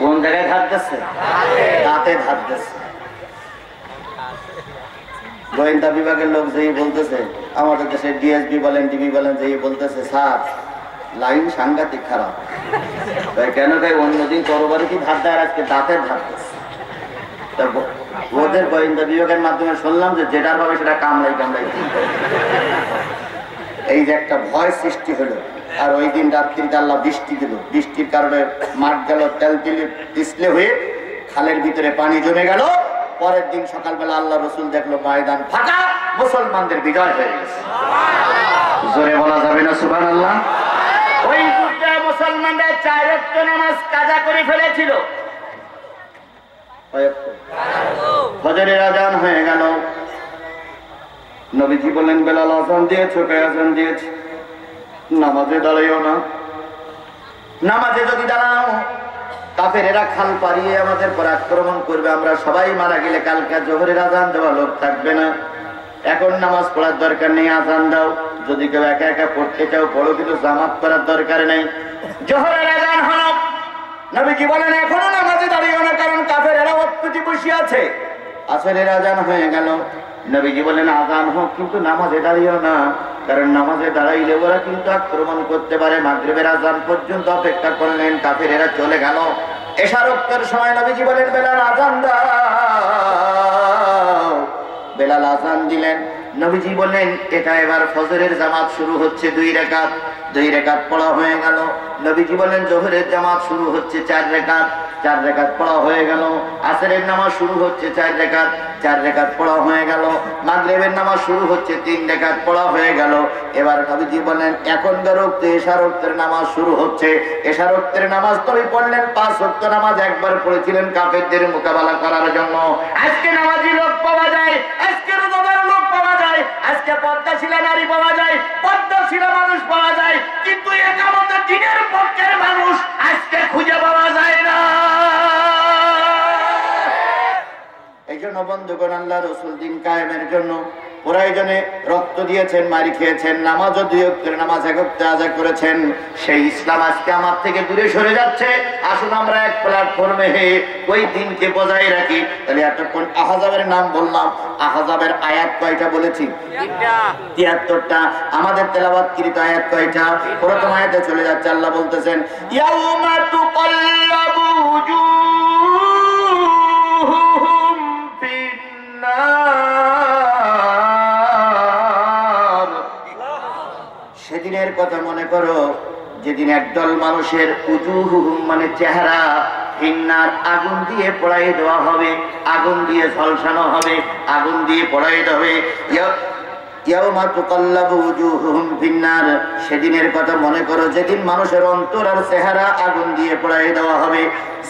কোন জায়গায় ধাপ দিচ্ছে? দাঁতে ধাপ দিচ্ছে। গোয়েন্দা বিভাগের লোক যেই বলতেছে, আমাদের দেশে ডিএসবি বলেন, ডিবি বলেন, যেই বলতেছে, স্যার লাইন সাংঘাতিক খারাপ। কেন ভাই? অন্যদিন তরবারি কি ধার দেয়, আজকে দাঁতের ধার দিচ্ছে। ওদের গোয়েন্দা বিভাগের মাধ্যমে শুনলাম যে যেটা পাবে সেটা কামড়াই। এই যে একটা ভয় সৃষ্টি হলো। আর ওই দিন রাত্রিতে আল্লাহ বৃষ্টি দিল। বৃষ্টির কারণে মাঠ গেল তেলতিলে পিছলে হয়ে, খালের ভিতরে পানি জমে গেল। পরের দিন সকালবেলা আল্লাহ রসুল দেখলো ময়দান ফাঁকা, মুসলমানদের বিজয় হয়ে গেছে। জোরে বলা যাবে না সুবহানাল্লাহ? ওই যুদ্ধে মুসলমানরা 4 ওয়াক্ত নামাজ কাজা করে ফেলেছিল। ফজরের আজান হয়ে গেল। নবীজি বললেন, বেলাল আজান দিয়েছো? কয় আজান দিয়েছি। নামাজে দাঁড়াইও না। নামাজে যদি দাঁড়াও, কাফেরেরা খাল পাড়িয়ে আমাদের পর আক্রমণ করবে, আমরা সবাই মারা গেলে কালকে জোহরের আজান দেওয়া লোক থাকবে না। এখন নামাজ পড়ার দরকার নেই, আজান দাও। যদি কেউ একা একা পড়তে চাও পড়ো, কিন্তু জামাত করার দরকার নেই। জোহরের আজান হলো। নবীজি বলেন, এখনো নামাজে দাঁড়িও না, কারণ কাফেরেরা অত্যুতি বসে আছে। আসরের আজান হয়ে গেল। নবীজি বলেন, আজান হোক, কিন্তু নামাজে দাঁড়িও না, কারণ নামাজে দাঁড়াইলে ওরা কিন্তু আক্রমণ করতে পারে। মাগরিবের আজান পর্যন্ত অপেক্ষা করলেন, কাফেরেরা চলে গেল। এশা রক্তের সময় নবীজি বলেন, বেলাল আজান দাও। বেলাল আজান দিলেন। নবীজি বললেন, এটা এবার ফজরের জামাত শুরু হচ্ছে 2 রাকাত। 2 রাকাত পড়া হয়ে গেল। নবীজি বলেন, জোহরের জামাত শুরু হচ্ছে 4 রাকাত। 4 রাকাত পড়া হয়ে গেল। আসরের নামাজ শুরু হচ্ছে 4 রাকাত। 4 রাকাত পড়া হয়ে গেল। মাগরিবের নামাজ শুরু হচ্ছে 3 রাকাত পড়া হয়ে গেল। এবার নবীজি বলেন, এখন রক্তে এশা রক্তের নামাজ শুরু হচ্ছে। এশা রক্তের নামাজ তবে পড়লেন। 5 ওয়াক্ত নামাজ একবার পড়েছিলেন কাফেরদের মোকাবেলা করার জন্য। আজকে নামাজি লোক পাওয়া যায়, আজকে রোজাদার লোক পাওয়া যায়, আজকে পদ্মাশীলা নারী পাওয়া যায়, পদ্মাশীলা মানুষ পাওয়া যায়, কিন্তু একামতের দিনের পক্ষের মানুষ আজকে খুঁজে পাওয়া যায় না। এই জন্য বন্ধুগণ, আল্লাহ রসুল দিন কায়েমের জন্য প্রয়োজনে রক্ত দিয়েছেন, মারি খেয়েছেন, নামাজও 2 ওয়াক্তের নামাজ 1 ওয়াক্তে আজা করেছেন। সেই ইসলাম আজকে আমার থেকে দূরে সরে যাচ্ছে। আসুন আমরা এক প্ল্যাটফর্মে ওই দিনকে বজায় রাখি। তাহলে এতক্ষণ আহজাবের নাম বললাম। আহজাবের আয়াত কয়টা বলেছি? 73টা। আমাদের তেলাওয়াতকৃত আয়াত কয়টা? প্রথম আয়াতে চলে যাচ্ছে, আল্লাহ বলতেছেন, ইয়াউমা তুকাল্লাবু উজুহুহুম ফিন্নার। সেদিনে সেদিনের কথা মনে করো যেদিন একদল মানুষের উজুহুহুম মানে চেহারা ফিন্নার আগুন দিয়ে পোড়াই দেওয়া হবে, আগুন দিয়ে ঝলসানো হবে, আগুন দিয়ে পোড়াই দেওয়া হবে। ইয়াউমা তুকাল্লাবু উজুহুহুম ফিন্নার, সেদিনের কথা মনে করো যেদিন মানুষের অন্তর আর চেহারা আগুন দিয়ে পোড়াই দেওয়া হবে।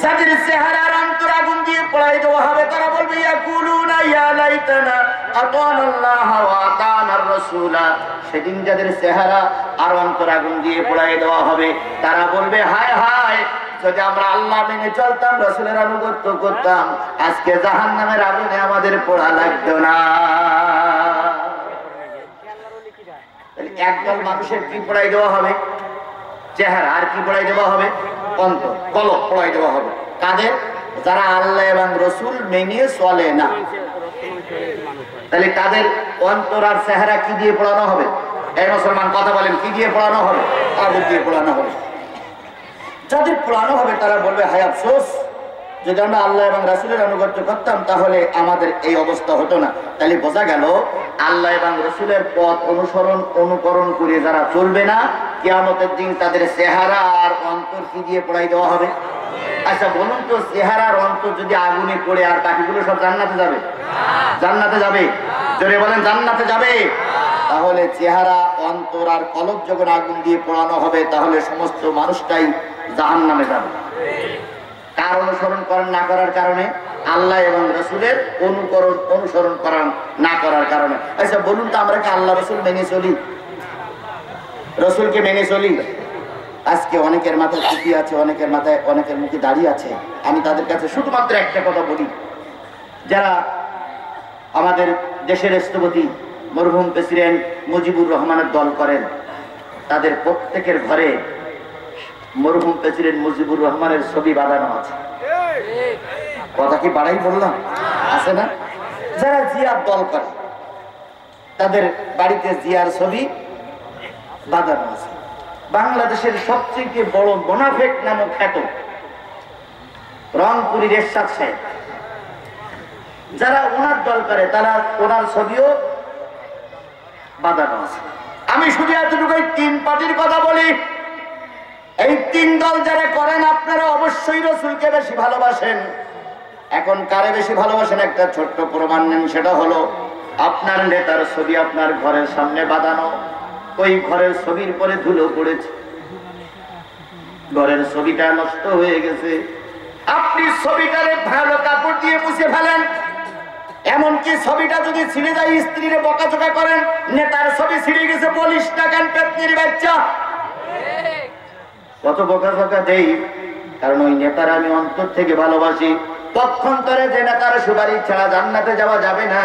যাদের চেহারা আর অন্তর আগুন দিয়ে পোড়াই দেওয়া হবে তারা বলবে ইয়াকুলুনা ইয়া লাইতানা আতানাল্লাহ ওয়া আতানার রাসূলা। সেদিন যাদের চেহারা আর অন্তর আগুন দিয়ে পোড়াই দেওয়া হবে তারা বলবে হায় হায়, যদি আমরা আল্লাহ মেনে চলতাম, রাসূলের আনুগত্য করতাম, আজকে জাহান্নামের আগুনে আমাদের পোড়া লাগতো না। একদল মানুষের কি পোড়াই দেওয়া হবে? চেহারা। আর কি পোড়াই দেওয়া হবে? অন্তর, কলব পোড়াই দেওয়া হবে। কাদের? যারা আল্লাহ এবং রাসূল মেনে চলে না। তাহলে তাদের অন্তর আর চেহারা কি দিয়ে পোড়ানো হবে? এই মুসলমান কথা বলেন, কি দিয়ে পোড়ানো হবে? আগুন দিয়ে পোড়ানো হবে। যাদের পোড়ানো হবে তারা বলবে হায় আফসোস, যদি আমরা আল্লাহ এবং রাসূলের আনুগত্য করতাম তাহলে আমাদের এই অবস্থা হতো না। তাহলে বোঝা গেল আল্লাহ এবং রাসূলের পথ অনুকরণ করে যারা চলবে না, কিয়ামতের দিন তাদের চেহারা আর অন্তর কি দিয়ে পোড়াই দেওয়া হবে? আচ্ছা বলুন তো, চেহারা আর অন্তর যদি আগুনে পড়ে আর বাকিগুলো সব জান্নাতে যাবে? জান্নাতে যাবে? জোরে বলেন জান্নাতে যাবে। তাহলে চেহারা, অন্তর আর কলব যখন আগুন দিয়ে পোড়ানো হবে তাহলে সমস্ত মানুষটাই জাহান্নামে যাবে। কার অনুসরণ করেন না করার কারণে? আল্লাহ এবং রাসূলের অনুসরণ করার না করার কারণে। আচ্ছা বলুন তো, আমরা কি আল্লাহ রাসূল মেনে চলি? রাসূলকে মেনে চলি? আজকে অনেকের মাথায় টুপি আছে, অনেকের মাথায়, অনেকের মুখে দাড়ি আছে। আমি তাদের কাছে শুধুমাত্র একটা কথা বলি, যারা আমাদের দেশের রাষ্ট্রপতি মরহুম প্রেসিডেন্ট মুজিবুর রহমানের দল করেন, তাদের প্রত্যেকের ঘরে মরহুম প্রেসিডেন্ট মুজিবুর রহমানের ছবি বাঁধানো আছে। কথা কি বাড়াই বললাম? আছে না? যারা জিয়ার দল করে তাদের বাড়িতে জিয়ার ছবি বাঁধানো আছে। বাংলাদেশের সবচেয়ে বড় মোনাফেক নামক খ্যাত রংপুরের এরশাদ সাহেব, যারা ওনার দল করে তারা ওনার ছবিও বাঁধানো আছে। আমি শুধু এতটুকুই তিন পার্টির কথা বলি, এই তিন দল যারা করেন আপনারা অবশ্যই রাসূলকে বেশি ভালোবাসেন। এখন কারে বেশি ভালোবাসেন একটা ছোট্ট প্রমাণ নেন, সেটা হলো আপনার নেতার ছবি আপনার ঘরের সামনে বাঁধানো, ওই ঘরের ছবির পরে ধুলো পড়েছে, ঘরের ছবিটা নষ্ট হয়ে গেছে, আপনি ছবিটারে ভালো কাপড় দিয়ে মুছে ফেলেন। এমনকি ছবিটা যদি ছিঁড়ে যায় স্ত্রীরে বকাঝকা করেন, নেতার ছবি ছিঁড়ে গেছে বলিস না কেন পেতনির বাচ্চা। কত বকাঝকা দেই, কারণ ওই নেতার আমি অন্তর থেকে ভালোবাসি। পক্ষান্তরে যে নেতার সুপারিশ ছাড়া জান্নাতে যাওয়া যাবে না,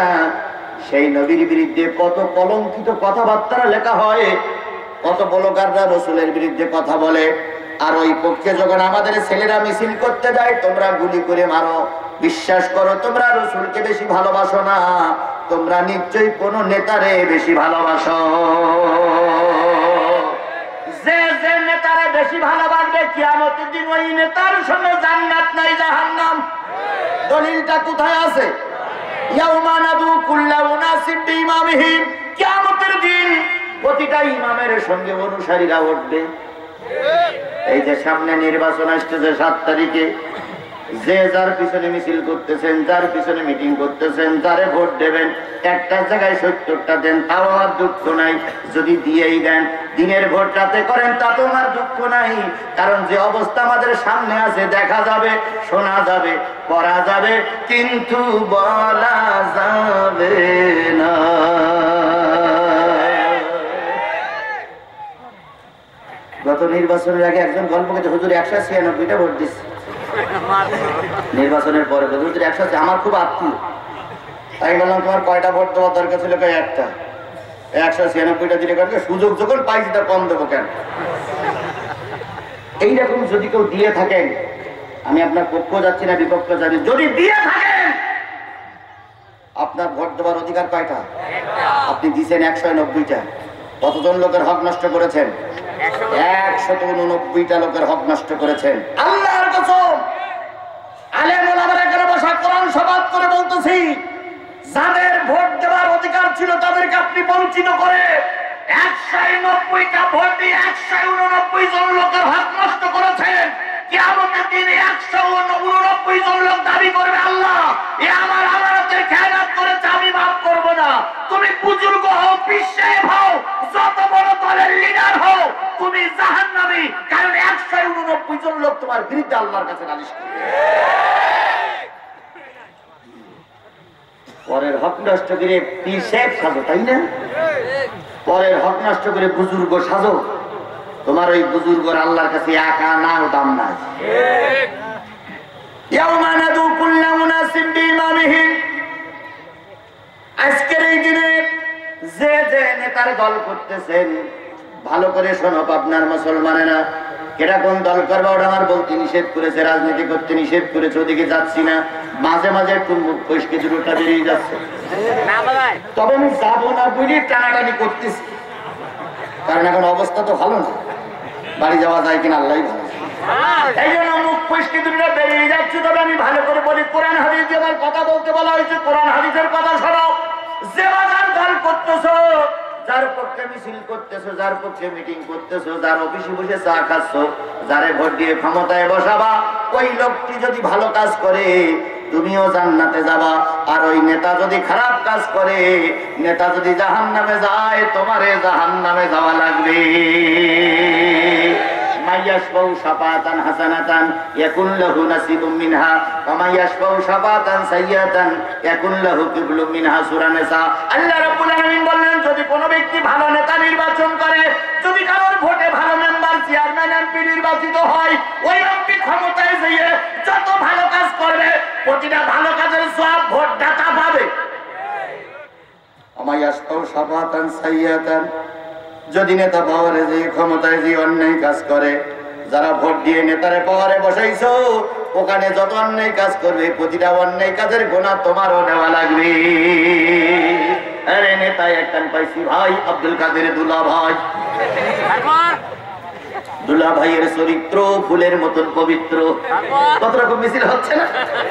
সেই নবীর বিরুদ্ধে কত কলঙ্কিত কথাবার্তা লেখা হয়, কত ব্লগাররা রাসূলের বিরুদ্ধে কথা বলে। আর ওই পক্ষে যখন আমাদের ছেলেরা মিছিল করতে যায়, তোমরা গুলি করে মারো। বিশ্বাস করো তোমরা রাসূলকে বেশি ভালোবাসো না, তোমরা নিশ্চয়ই কোন নেতারে বেশি ভালোবাসো। যে যে নেতারে বেশি ভালোবাসবে কিয়ামতের দিন ওই নেতার সঙ্গে জান্নাত নাই জাহান্নাম। দলিলটা কোথায় আছে? ইয়াউমা নাদু কুল্লা উনাসিম বিইমামিহিম, কিয়ামতের দিন প্রতিটা ইমামের সঙ্গে অনুসারীরা উঠবে। এই যে সামনে নির্বাচন আসতেছে 7 তারিখে, যে যার পিছনে মিছিল করতেছেন, যার পিছনে মিটিং করতেছেন, যারে ভোট দেবেন, একটা জায়গায় 70টা দেন, তাও আমার দুঃখ নাই। যদি দিয়েই দেন, দিনের ভোট রাতে করেন, তাতেও আমার দুঃখ নাই। কারণ যে অবস্থা আমাদের সামনে আছে, দেখা যাবে, শোনা যাবে, পড়া যাবে, কিন্তু বলা যাবে না। গত নির্বাচনের আগে একজন গল্প করতে, হুজুর 196টা ভোট দিচ্ছে। নির্বাচনের পরে হুজুর 100, আমার খুব আত্মীয়। আমি বললাম তোমার কয়টা ভোট দেওয়ার দরকার ছিল? একটা। 196টা দিলে কারণ সুযোগ যখন পাইছি তা কম দেবো কেন? এইরকম যদি কেউ দিয়ে থাকেন, আমি আপনার পক্ষ যাচ্ছি না, বিপক্ষ জানি, যদি দিয়ে থাকেন, আপনার ভোট দেওয়ার অধিকার কয়টা? আপনি দিয়েছেন 190টা। কতজন লোকের হক নষ্ট করেছেন? 189টা লোকের হক নষ্ট করেছেন। আল্লাহর কসম, আলেম ওলামারা এখানে বসা কোরআন শপথ করে বলতেছি, যাদের ভোট দেওয়ার অধিকার ছিল তাদেরকে আপনি বঞ্চিত করে 190টা ভোট দিয়ে 189 জন লোকের হক নষ্ট করেছেন। কিয়ামতের দিনে 189 জন লোক দাবি করবে, আল্লাহ এ আমার আমানতের খেয়ানত করেছে, আমি মাফ করব না। তুমি বুজুর্গ হও, পীর সাহেব হও, যত বড় দলের লিডার হও, তুমি জাহান্নামী, কারণ 189 জন লোক তোমার বিরুদ্ধে আল্লাহর কাছে নালিশ করবে। পরের হক নষ্ট করে পীর সাহেব সাজো, তাই না? পরের হক নষ্ট করে বুজুর্গ সাজো, তোমার ওই বুজুর্গর আল্লাহর কাছে এক আনাও দাম নাই। আজকের এই দিনে যে যে নেতার দল করতেছেন, ভালো করে শোনো আপনার মুসলমানেরা, কেটা কোন দল করবা ওটা আমার বলতে নিষেধ করেছে, রাজনীতি করতে নিষেধ করেছে, ওদিকে যাচ্ছি না। মাঝে মাঝে একটু মুখ ফসকে দুটোটা বেরিয়ে যাচ্ছে, তবে আমি যাবো না বুঝি টানাটানি করতেছি, কারণ এখন অবস্থা তো ভালো না, বাড়ি যাওয়া যায় কিনা আল্লাহ ভালো। এই জন্য মুখ ফসকে দুটোটা বেরিয়ে যাচ্ছে। তবে আমি ভালো করে বলি, কোরআন হাদিস দিয়ে আমার কথা বলতে বলা হয়েছে, কোরআন হাদিসের কথা শোনো। যে বাজার দল করতেছো, যার পক্ষে মিছিল করতেছো, যার পক্ষে মিটিং করতেছো, যার অফিসে বসে চা খাচ্ছ, যারে ভোট দিয়ে ক্ষমতায় বসাবা, ওই লোকটি যদি ভালো কাজ করে তুমিও জান্নাতে যাবা। আর ওই নেতা যদি খারাপ কাজ করে, নেতা যদি জাহান্নামে যায়, তোমারে জাহান্নামে যাওয়া লাগবে। মাইয়াশফাউ শাফাআতান হাসানাতান ইয়াকুন লাহু নাসিবুম মিনহা ওয়া মাইয়াশফাউ শাফাআতান সাইয়্যাতান ইয়াকুন লাহু কিবলুম মিনহা। সূরা নিসা। আল্লাহ রাব্বুল আলামিন বললেন, যদি কোনো ব্যক্তি ভালো নেতা নির্বাচন করে, যদি কারোর ভোটে ভালো মেম্বার, চেয়ারম্যান, এমপি নির্বাচিত হয়, ওই এমপি ক্ষমতায় যেয়ে যত ভালো কাজ করবে, প্রতিটা ভালো কাজের সওয়াব ভোটদাতা পাবে। ওয়া মাইয়াশফাউ শাফাআতান সাইয়্যাতান, যদি নেতা পাওয়ারে যে ক্ষমতায় যে অন্যায় কাজ করে, যারা ভোট দিয়ে নেতারে পাওয়ারে বসাইছো, ওখানে যত অন্যায় কাজ করবে, প্রতিটা অন্যায় কাজের গুনাহ তোমারও নেওয়া লাগবে। আরে নেতা একটান পাইছি ভাই, আব্দুল কাদের দুলা ভাই। দুলা ভাইয়ের চরিত্র ফুলের মতন পবিত্র। কত রকম মিছিল হচ্ছে না?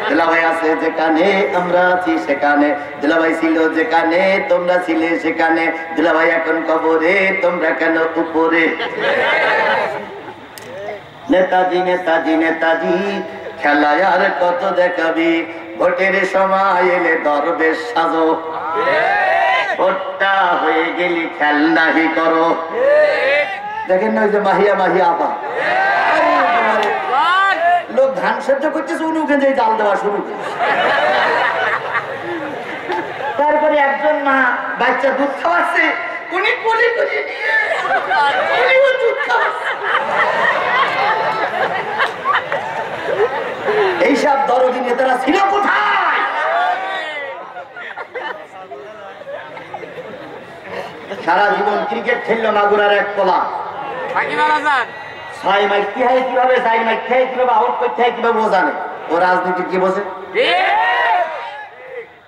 দুলা ভাই আছে যেখানে, আমরা আছি সেখানে। দুলা ভাই ছিল যেখানে, তোমরা ছিলে সেখানে। দুলা ভাই এখন কবরে, তোমরা কেন উপরে? নেতাজি নেতাজি নেতাজি, খেলায় আর কত দেখাবি, ভোটের সময় এলে দরবেশ সাজো, ভোটটা হয়ে গেলি খেলনাহি করো। দেখেন না, ওই যে মাহিয়া মাহিয়া আপা, লোক ধান সেদ্ধ করতেছে, উনি ওখানে যে জাল দেওয়া শুরু করে। তারপরে একজন মা বাচ্চা দুধ খাওয়াচ্ছে, উনি কোলে করে নিয়ে উনিও দুধ খাওয়াচ্ছে। এইসব দরদি নেতারা ছিল কোথায়? সারা জীবন ক্রিকেট খেললো মাগুরার এক পোলা, 6 মাইল কিভাবে 4 মাইল কিভাবে আউট করতে হয় কিভাবে ও জানে, ও রাজনীতি কি বোঝে।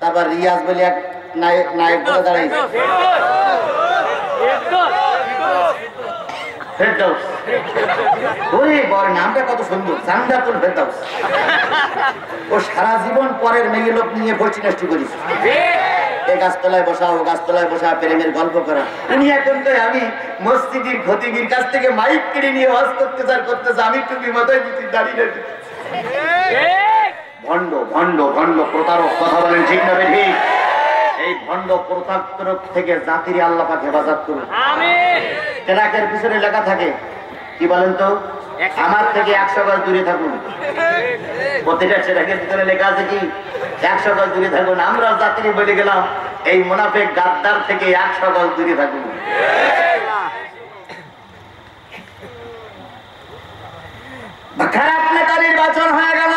তারপর রিয়াজ বলে এক নায়ক বলে দাঁড়াইছে, ফেরদাউস। ওরে বড় নামটা কত সুন্দর, জান্নাতুল ফেরদাউস। ও সারা জীবন পরের মেয়ে লোক নিয়ে বসে নষ্ট করিস, এ গাছতলায় বসা, ও গাছতলায় বসা, প্রেমের গল্প করা। উনি এখন তো আমি মসজিদের খতিবের কাছ থেকে মাইক কিনে নিয়ে ওয়াজ করতেছে, আমি টুপি মাথায় দিচ্ছি, দাঁড়িয়ে ভণ্ড ভণ্ড ভণ্ড প্রতারক। কথা বলেন ঠিক না ঠিক? এই ভণ্ড প্রতারক থেকে জাতির আল্লাহ পাক হেফাজত করুন। আমিন। ট্রাকের পিছনে লেখা থাকে, কি বলেন তো, আমার থেকে 100 গজ দূরে থাকুন। প্রতিটা ট্রাকের পিছনে লেখা আছে কি, 100 গজ দূরে থাকুন। আমরা জাতিরে বলে গেলাম, এই মুনাফিক গাদ্দার থেকে 100 গজ দূরে থাকুন। খারাপ নেতা নির্বাচন হয়ে গেল,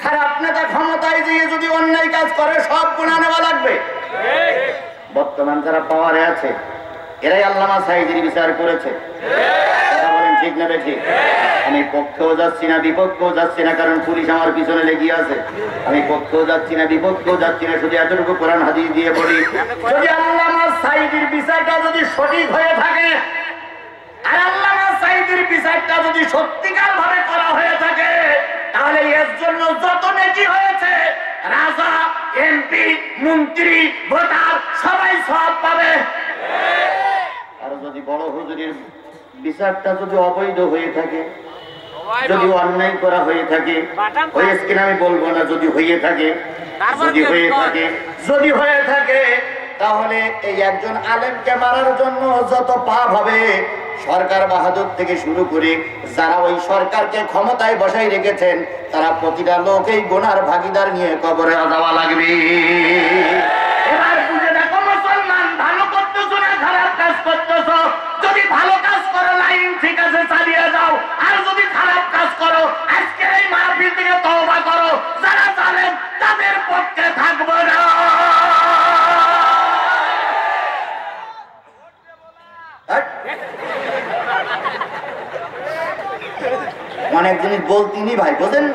খারাপ নেতা ক্ষমতায় দিয়ে যদি অন্যায় কাজ করে, সব গুনাহ নেওয়া লাগবে। বর্তমান যারা পাওয়ারে আছে, এরাই আল্লামা সাঈদীর বিচার করেছে। বলেন ঠিক না ঠিক? আমি পক্ষেও যাচ্ছি না, বিপক্ষেও যাচ্ছি না, কারণ পুলিশ আমার পিছনে লেগে আছে। আমি পক্ষেও যাচ্ছি না, বিপক্ষেও যাচ্ছি না, শুধু এতটুকু কোরআন হাদিস দিয়ে পড়ি। যদি আল্লামা সাঈদীর বিচারটা যদি সঠিক হয়ে থাকে, আর আল্লামা সাঈদীর বিচারটা যদি সত্যিকার ভাবে করা হয়ে থাকে, তাহলে এর জন্য যত নেকি হয়েছে, রাজা, এমপি, মন্ত্রী, ভোটার সবাই সব পাবে। যদি বড় হুজুরের বিচারটা যদি অবৈধ হয়ে থাকে, যদি অন্যায় করা হয়ে থাকে, হয়েছে কিনা আমি বলবো না, যদি হয়ে থাকে, যদি হয়ে থাকে তাহলে এই একজন আলেমকে মারার জন্য যত পাপ হবে, সরকার বাহাদুর থেকে শুরু করে যারা ওই সরকারকে ক্ষমতায় বসাই রেখেছেন, তারা প্রতিটা লোক এই গুনার ভাগিদার নিয়ে কবরে যাওয়া লাগবে। এবার বুঝে দেখো মুসলমান, ভালো করতেছো না খারাপ কাজ করতেছো? যদি ভালো কাজ করো লাইন ঠিক আছে, চালিয়ে যাও। আর যদি খারাপ কাজ করো, আজকের এই মাহফিল থেকে তওবা করো। যারা জানেন তাদের পক্ষে থাকবো না। অনেক জিনিস বলতিনি ভাই, বোঝেন?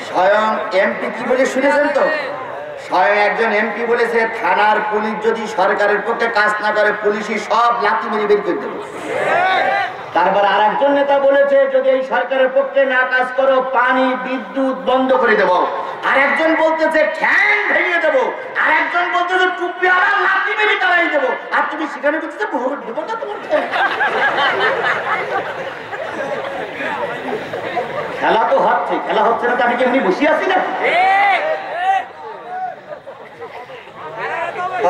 স্বয়ং এমপি কি বলে শুনেছেন তো? স্বয়ং একজন এমপি বলেছে, থানার পুলিশ যদি সরকারের পক্ষে কাজ না করে, পুলিশই সব লাথি মেরে বের করে দেবে। তারপর আর একজন নেতা বলেছে, যদি এই সরকারের পক্ষে না কাজ করো, পানি বিদ্যুৎ বন্ধ করে দেব। আর একজন বলতেছে ঠ্যাং ভেঙে দেবো। আর একজন বলতেছে টুপি আর লাথি মেরে তাড়াই দেবো। আর তুমি সেখানে বলতেছে ভোট দেবো না তোমার। খেলা তো হচ্ছে, খেলা হচ্ছে না তো আমি কি এমনি বসে আছি না?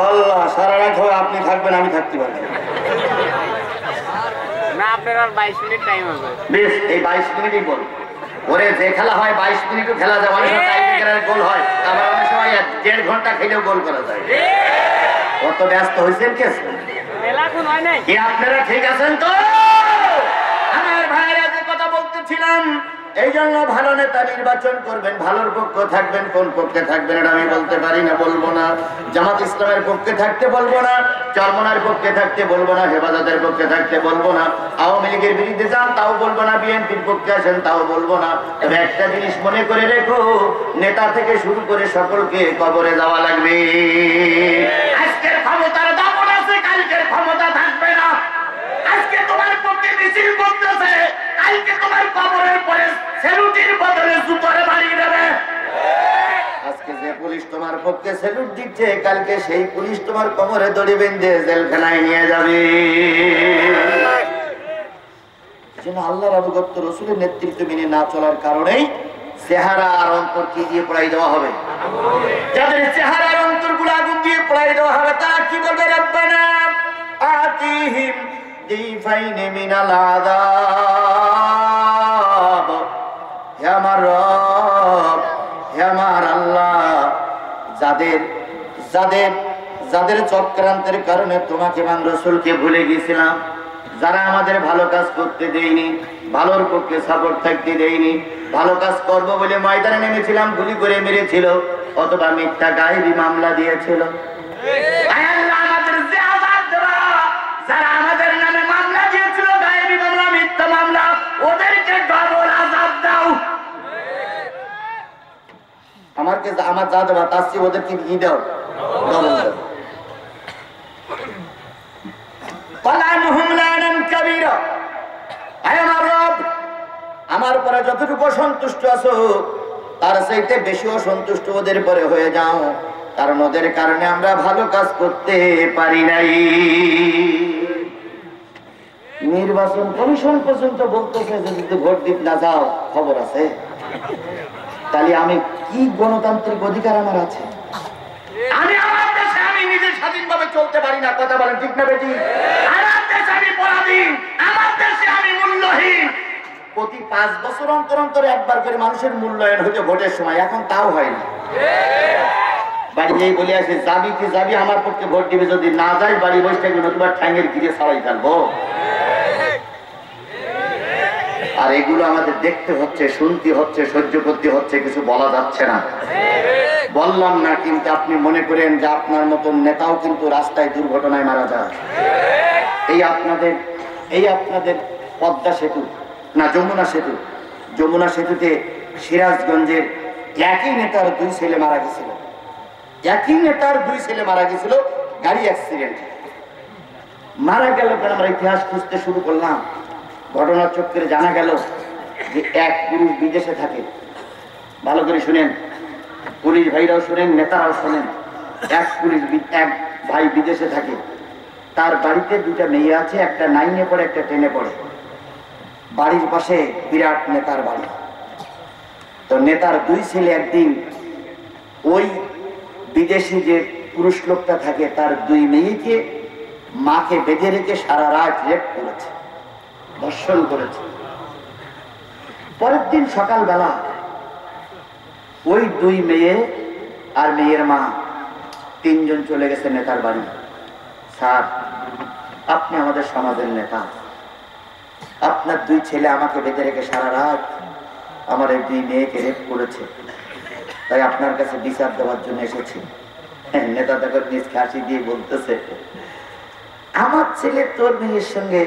আল্লাহ, সারা রাত হয় আপনি থাকবেন, আমি থাকতে পারবো না। আপনার আর 22 মিনিট টাইম হবে। বেশ, এই 22 মিনিটই বল। ওরে যে খেলা হয় 22 মিনিটও খেলা যায়, অনেক সময় টাইব্রেকারের গোল হয়, আবার অনেক সময় 1.5 ঘন্টা খেলেও গোল করা যায়। কত ব্যস্ত হয়েছেন কে? কি আপনারা ঠিক আছেন তো? আমার ভাইয়েরা যে কথা বলতেছিলাম, এই জন্য ভালো নেতা নির্বাচন করবেন, ভালোর পক্ষে থাকবেন। কোন পক্ষে থাকবেন এটা আমি বলতে পারি না, বলবো না। জামাত ইসলামের পক্ষে থাকতে বলবো না, চরমনার পক্ষে থাকতে বলবো না, হেফাজতের পক্ষে থাকতে বলবো না, আওয়ামী লীগের বিরুদ্ধে যান তাও বলবো না, বিএনপির পক্ষে আসেন তাও বলবো না। তবে একটা জিনিস মনে করে রেখো, নেতা থেকে শুরু করে সকলকে কবরে যাওয়া লাগবে। আজকের ক্ষমতার দাপট আছে, কালকের ক্ষমতা থাকবে না। আজকে তোমার পক্ষে মিছিল করতেছে, কালকে তোমার কবরের পরে সেলুটের বদলে জুতোরে বাড়িয়ে দেবে। আজকে যে পুলিশ তোমার পক্ষে সেলুট দিচ্ছে, কালকে সেই পুলিশ তোমার কোমরে দড়ি বেঁধে জেলখানায় নিয়ে যাবে। যেন আল্লাহর আনুগত্য, রাসূলের নেতৃত্ব মেনে না চলার কারণেই চেহারা আর অন্তর কি দিয়ে পোড়াই দেওয়া হবে? যাদের চেহারা আর অন্তর গুলো আগুন দিয়ে পোড়াই দেওয়া হবে, তারা কি বলবে? রব্বানা আতিহিম দিফাইনি মিনাল আযাব। হে আমার রব, হে আমার আল্লাহ, যাদের যাদের যাদের চক্রান্তের কারণে তোমাকে এবং রাসূলকে ভুলে গেছিলাম, যারা আমাদের ভালো কাজ করতে দেয়নি, ভালোর পক্ষে সাপোর্ট থাকতে দেয়নি, ভালো কাজ করবো বলে ময়দানে নেমেছিলাম, গুলি করে মেরেছিল, অথবা মিথ্যা গায়েবী মামলা দিয়েছিল, যারা আমাদের নামে মামলা দিয়েছিল, গায়েবী মামলা, মিথ্যা মামলা, ওদেরকে ডবল আযাব দাও। আমার যা দেওয়া তার চেয়ে ওদেরকে কি দাও? ডবল দাও। আমার পরে যতটুকু অসন্তুষ্ট আছো, তার চাইতে বেশি অসন্তুষ্ট ওদের পরে হয়ে যাও, কারণ ওদের কারণে আমরা ভালো কাজ করতে পারি নাই। নির্বাচন কমিশন পর্যন্ত বলতেছে যে যদি ভোট দিতে না যাও, খবর আছে। তাহলে আমি কি গণতান্ত্রিক অধিকার আমার আছে? আমি আমার দেশে আমি নিজে স্বাধীনভাবে চলতে পারি না, কথা বলেন ঠিক না বেটি? আমার দেশে আমি পরাধীন, আমার দেশে আমি মূল্যহীন। প্রতি 5 বছর অন্তর অন্তর একবার করে মানুষের মূল্যায়ন হইতে ভোটের সময়, এখন তাও হয় না। বাড়ি যেই বলে আসে যাবি কি যাবি, আমার পক্ষে ভোট দিবে, যদি না যাই বাড়ি বসে থাকবে, নতুবা ঠ্যাঙের ঘিরে ছাড়াই ফেলবো। আর এগুলো আমাদের দেখতে হচ্ছে, শুনতে হচ্ছে, সহ্য করতে হচ্ছে, কিছু বলা যাচ্ছে না। বললাম না, কিন্তু আপনি মনে করেন যে আপনার মতন নেতাও কিন্তু রাস্তায় দুর্ঘটনায় মারা যায়। এই আপনাদের পদ্মা সেতু না যমুনা সেতু, যমুনা সেতুতে সিরাজগঞ্জের একই নেতার 2 ছেলে মারা গেছিল, একই নেতার 2 ছেলে মারা গেছিল গাড়ি অ্যাক্সিডেন্টে। মারা গেল, আমরা ইতিহাস খুঁজতে শুরু করলাম, ঘটনার চক্করে জানা গেল যে এক পুরুষ বিদেশে থাকে। ভালো করে শুনেন, পুলিশ ভাইরাও শুনেন, নেতারাও শুনেন। এক ভাই বিদেশে থাকে, তার বাড়িতে দুটা মেয়ে আছে, একটা 9-এ পড়ে, একটা 10-এ পড়ে। বাড়ির পাশে বিরাট নেতার বাড়ি। তো নেতার 2 ছেলে একদিন ওই বিদেশি যে পুরুষ লোকটা থাকে তার 2 মেয়েকে মাকে বেঁধে রেখে সারা রাত রেপ করেছে, ধর্ষণ করেছে। পরের দিন সকালবেলা ওই 2 মেয়ে আর মেয়ের মা 3 জন চলে গেছে নেতার বাড়ি। স্যার, আপনি আমাদের সমাজের নেতা, আপনার 2 ছেলে আমাকে বেঁধে রেখে সারা রাত আমার এই 2 মেয়েকে রেপ করেছে, তাই আপনার কাছে বিচার দেওয়ার জন্য এসেছি। নেতা তখন নিজ হাসি দিয়ে বলতেছে, আমার ছেলে তোর মেয়ের সঙ্গে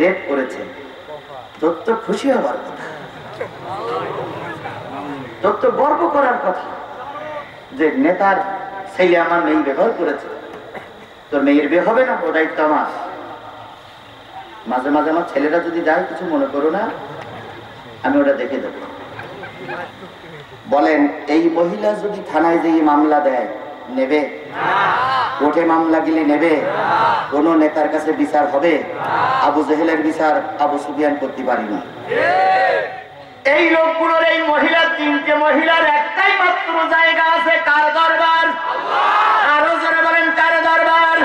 রেপ করেছে, তোর তো খুশি হবার কথা, তোর তো গর্ব করার কথা যে নেতার ছেলে আমার মেয়ে ব্যবহার করেছে। তোর মেয়ের বিয়ে হবে না, ও দায়িত্ব আমার। মাঝে মাঝে আমার ছেলেরা যদি যায়, কিছু মনে করো না, আমি ওটা দেখে দেবো। বলেন, এই মহিলা যদি থানায় যেয়ে মামলা দেয়, নেবে? কোর্টে মামলা গেলে নেবে? কোন নেতার কাছে বিচার হবে? আবু জেহেলের বিচার আবু সুফিয়ান করতে পারিনি। এই লোকগুলোর, এই মহিলা, 3টে মহিলার একটাই মাত্র জায়গা আছে, কার দরবার? আরো জোরে বলেন, কার দরবার?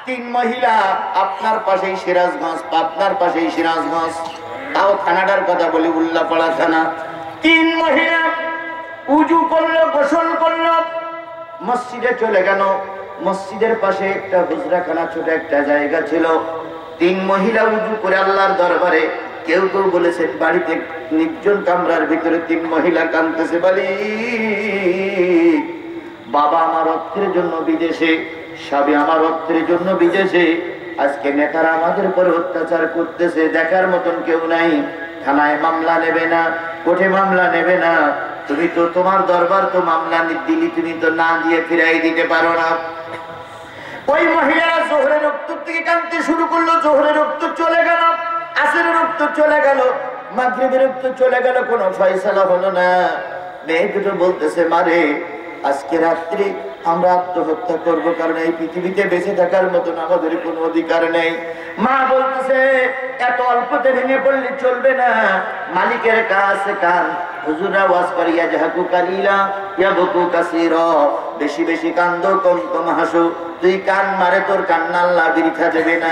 3 মহিলা, আপনার পাশেই সিরাজগঞ্জ, পাবনার পাশেই সিরাজগঞ্জ, তাও থানাটার কথা বলি, উল্লাপাড়া থানা। 3 মহিলা উজু করলো, গোসল করলো, মসজিদে চলে গেল। মসজিদের পাশে একটা হুজরাখানা, ছোট একটা জায়গা ছিল। 3 মহিলা উজু করে আল্লাহর দরবারে, কেউ কেউ বলেছেন বাড়িতে নির্জন কামরার ভিতরে 3 মহিলা কাঁদতেছে, বলি বাবা আমার অর্থের জন্য বিদেশে, স্বামী আমার অর্থের জন্য বিদেশে, আজকে নেতারা আমাদের উপরে অত্যাচার করতেছে, দেখার মতন কেউ নাই। থানায় মামলা নেবে না, কোর্টে মামলা নেবে না, তুমি তো তোমার দরবার তো মামলা দিলি, তুমি তো না দিয়ে ফিরাই দিতে পারো না। ওই মহিলারা জোহরের রক্ত থেকে কাঁদতে শুরু করলো। জোহরের রক্ত চলে গেল, আসরের রক্ত চলে গেল, মাগরিবের রক্ত চলে গেল, কোনো ফয়সালা হলো না। মেয়ে দুটো বলতেছে, মারে আজকে রাত্রি আমরা আত্মহত্যা করবো, কারণ এই পৃথিবীতে বেঁচে থাকার মতন আমাদের কোনো অধিকার নেই। মা বলতেছে, এত অল্পতে ভেঙে পড়লে চলবে না, মালিকের কাছে কান। হুজুররা ওয়াজ করিয়া যাহাকু কালিলা ইয়াবকু কাসীরা, বেশি বেশি কান্দো, কম কম হাসো, তুই কান মারে তোর কান্না আল্লাহ বৃথা দেবে না।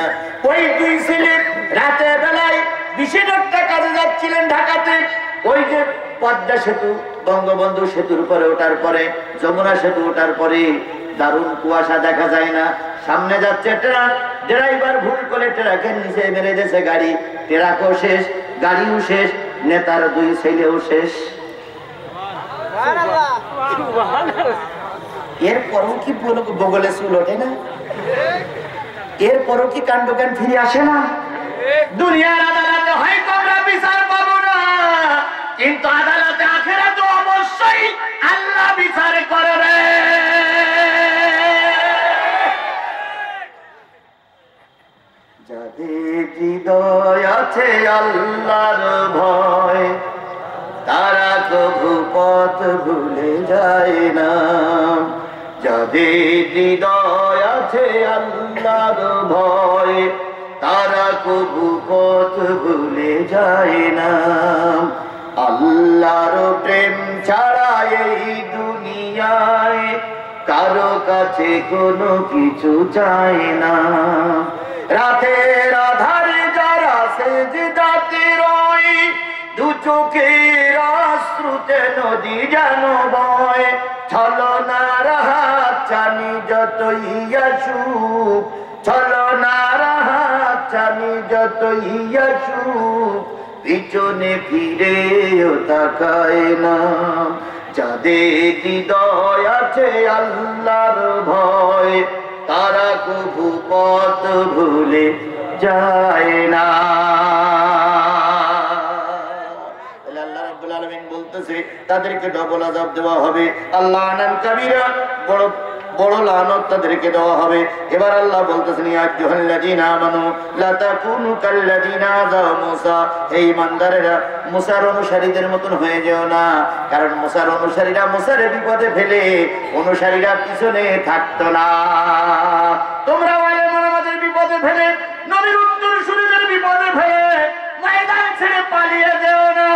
ওই 2 ছেলে রাতের বেলায় বিশেষ একটা কাজে যাচ্ছিলেন ঢাকাতে। ওই যে পদ্মা সেতু, বঙ্গবন্ধু সেতুর উপরে ওঠার পরে, যমুনা সেতু ওঠার পরে দারুণ কুয়াশা, দেখা যায় না। সামনে যাচ্ছে ট্রাক, ড্রাইভার ভুল করে ট্রাকের নিচে মেরে দিয়েছে গাড়ি। ট্রাকও শেষ, গাড়িও শেষ, নেতার 2 ছেলেও শেষ। এরপরও কি বগলে চুল ওঠে না? এরপরও কি কাণ্ড জ্ঞান ফিরে আসে না? দুনিয়ার আদালতে হয়তো আমরা বিচার পাবো না, কিন্তু আদালতে আখিরাতে অবশ্যই আল্লাহ বিচার করবে। যাদের হৃদয় আছে আল্লাহর ভয়, তারা কভু পথ ভুলে যায় না। যাদের হৃদয় আছে আল্লাহর ভয়, তারা কভু পথ ভুলে যায় না। আল্লাহর প্রেম ছাড়া এই দুনিয়ায় কারো কাছে কোনো কিছু চায় না। রাতের আধারে যারা সেজদাতে রয়, 2 চোখের অশ্রুতে নদী যেন বয়। ছলনার হাত চানি যতই আসুক, ছলনার হাত চানি যতই আসুক, পিছনে ফিরেও তাকায় না। যাদের হৃদয় আছে আল্লাহর ভয়, তারা কভু পথ ভুলে যায় না। আল্লাহ রাব্বুল আলামিন বলতেছে, করতেছে তাদেরকে ডবল আযাব দেওয়া হবে। আল্লাহ আনাল কাবীরা, বড় বড় লানত তাদেরকে দেওয়া হবে। এবার আল্লাহ বলতেছেন ইয়া আইয়ুহাল্লাযীনা আমানু লা তাকুনু কাল্লাযীনা আযাউ মূসা, এই ইমানদারেরা মুসার অনুসারীদের মতন হয়ে যেও না, কারণ মুসার অনুসারীরা মুসার বিপদে ফেলে অনুসারীরা পিছনে থাকতো না। তোমরা আমাদের বিপদে ফেলে, নবীর উত্তরসূরিদের বিপদে ফেলে ময়দান ছেড়ে পালিয়ে যেও না।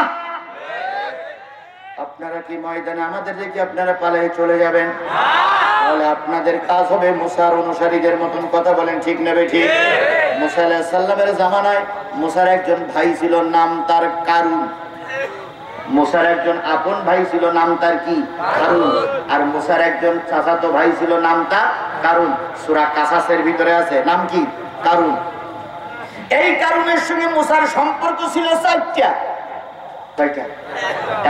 আপনারা কি ময়দানে আমাদের দেখি আপনারা পালিয়ে চলে যাবেন? তাহলে আপনাদের কাজ হবে মুসার অনুসারীদের মতন। কথা বলেন ঠিক নেবে ঠিক? মুসা আলাইহিস সালামের জামানায় মুসার একজন ভাই ছিল, নাম তার কারুন। মুসার একজন আপন ভাই ছিল, নাম তার কি? কারুন। আর মুসার একজন চাচাতো ভাই ছিল, নাম তার কারুন। সূরা কাসাসের ভিতরে আছে, নাম কি? কারুন। এই কারুনের সঙ্গে মুসার সম্পর্ক ছিল চারটা। কয়টা?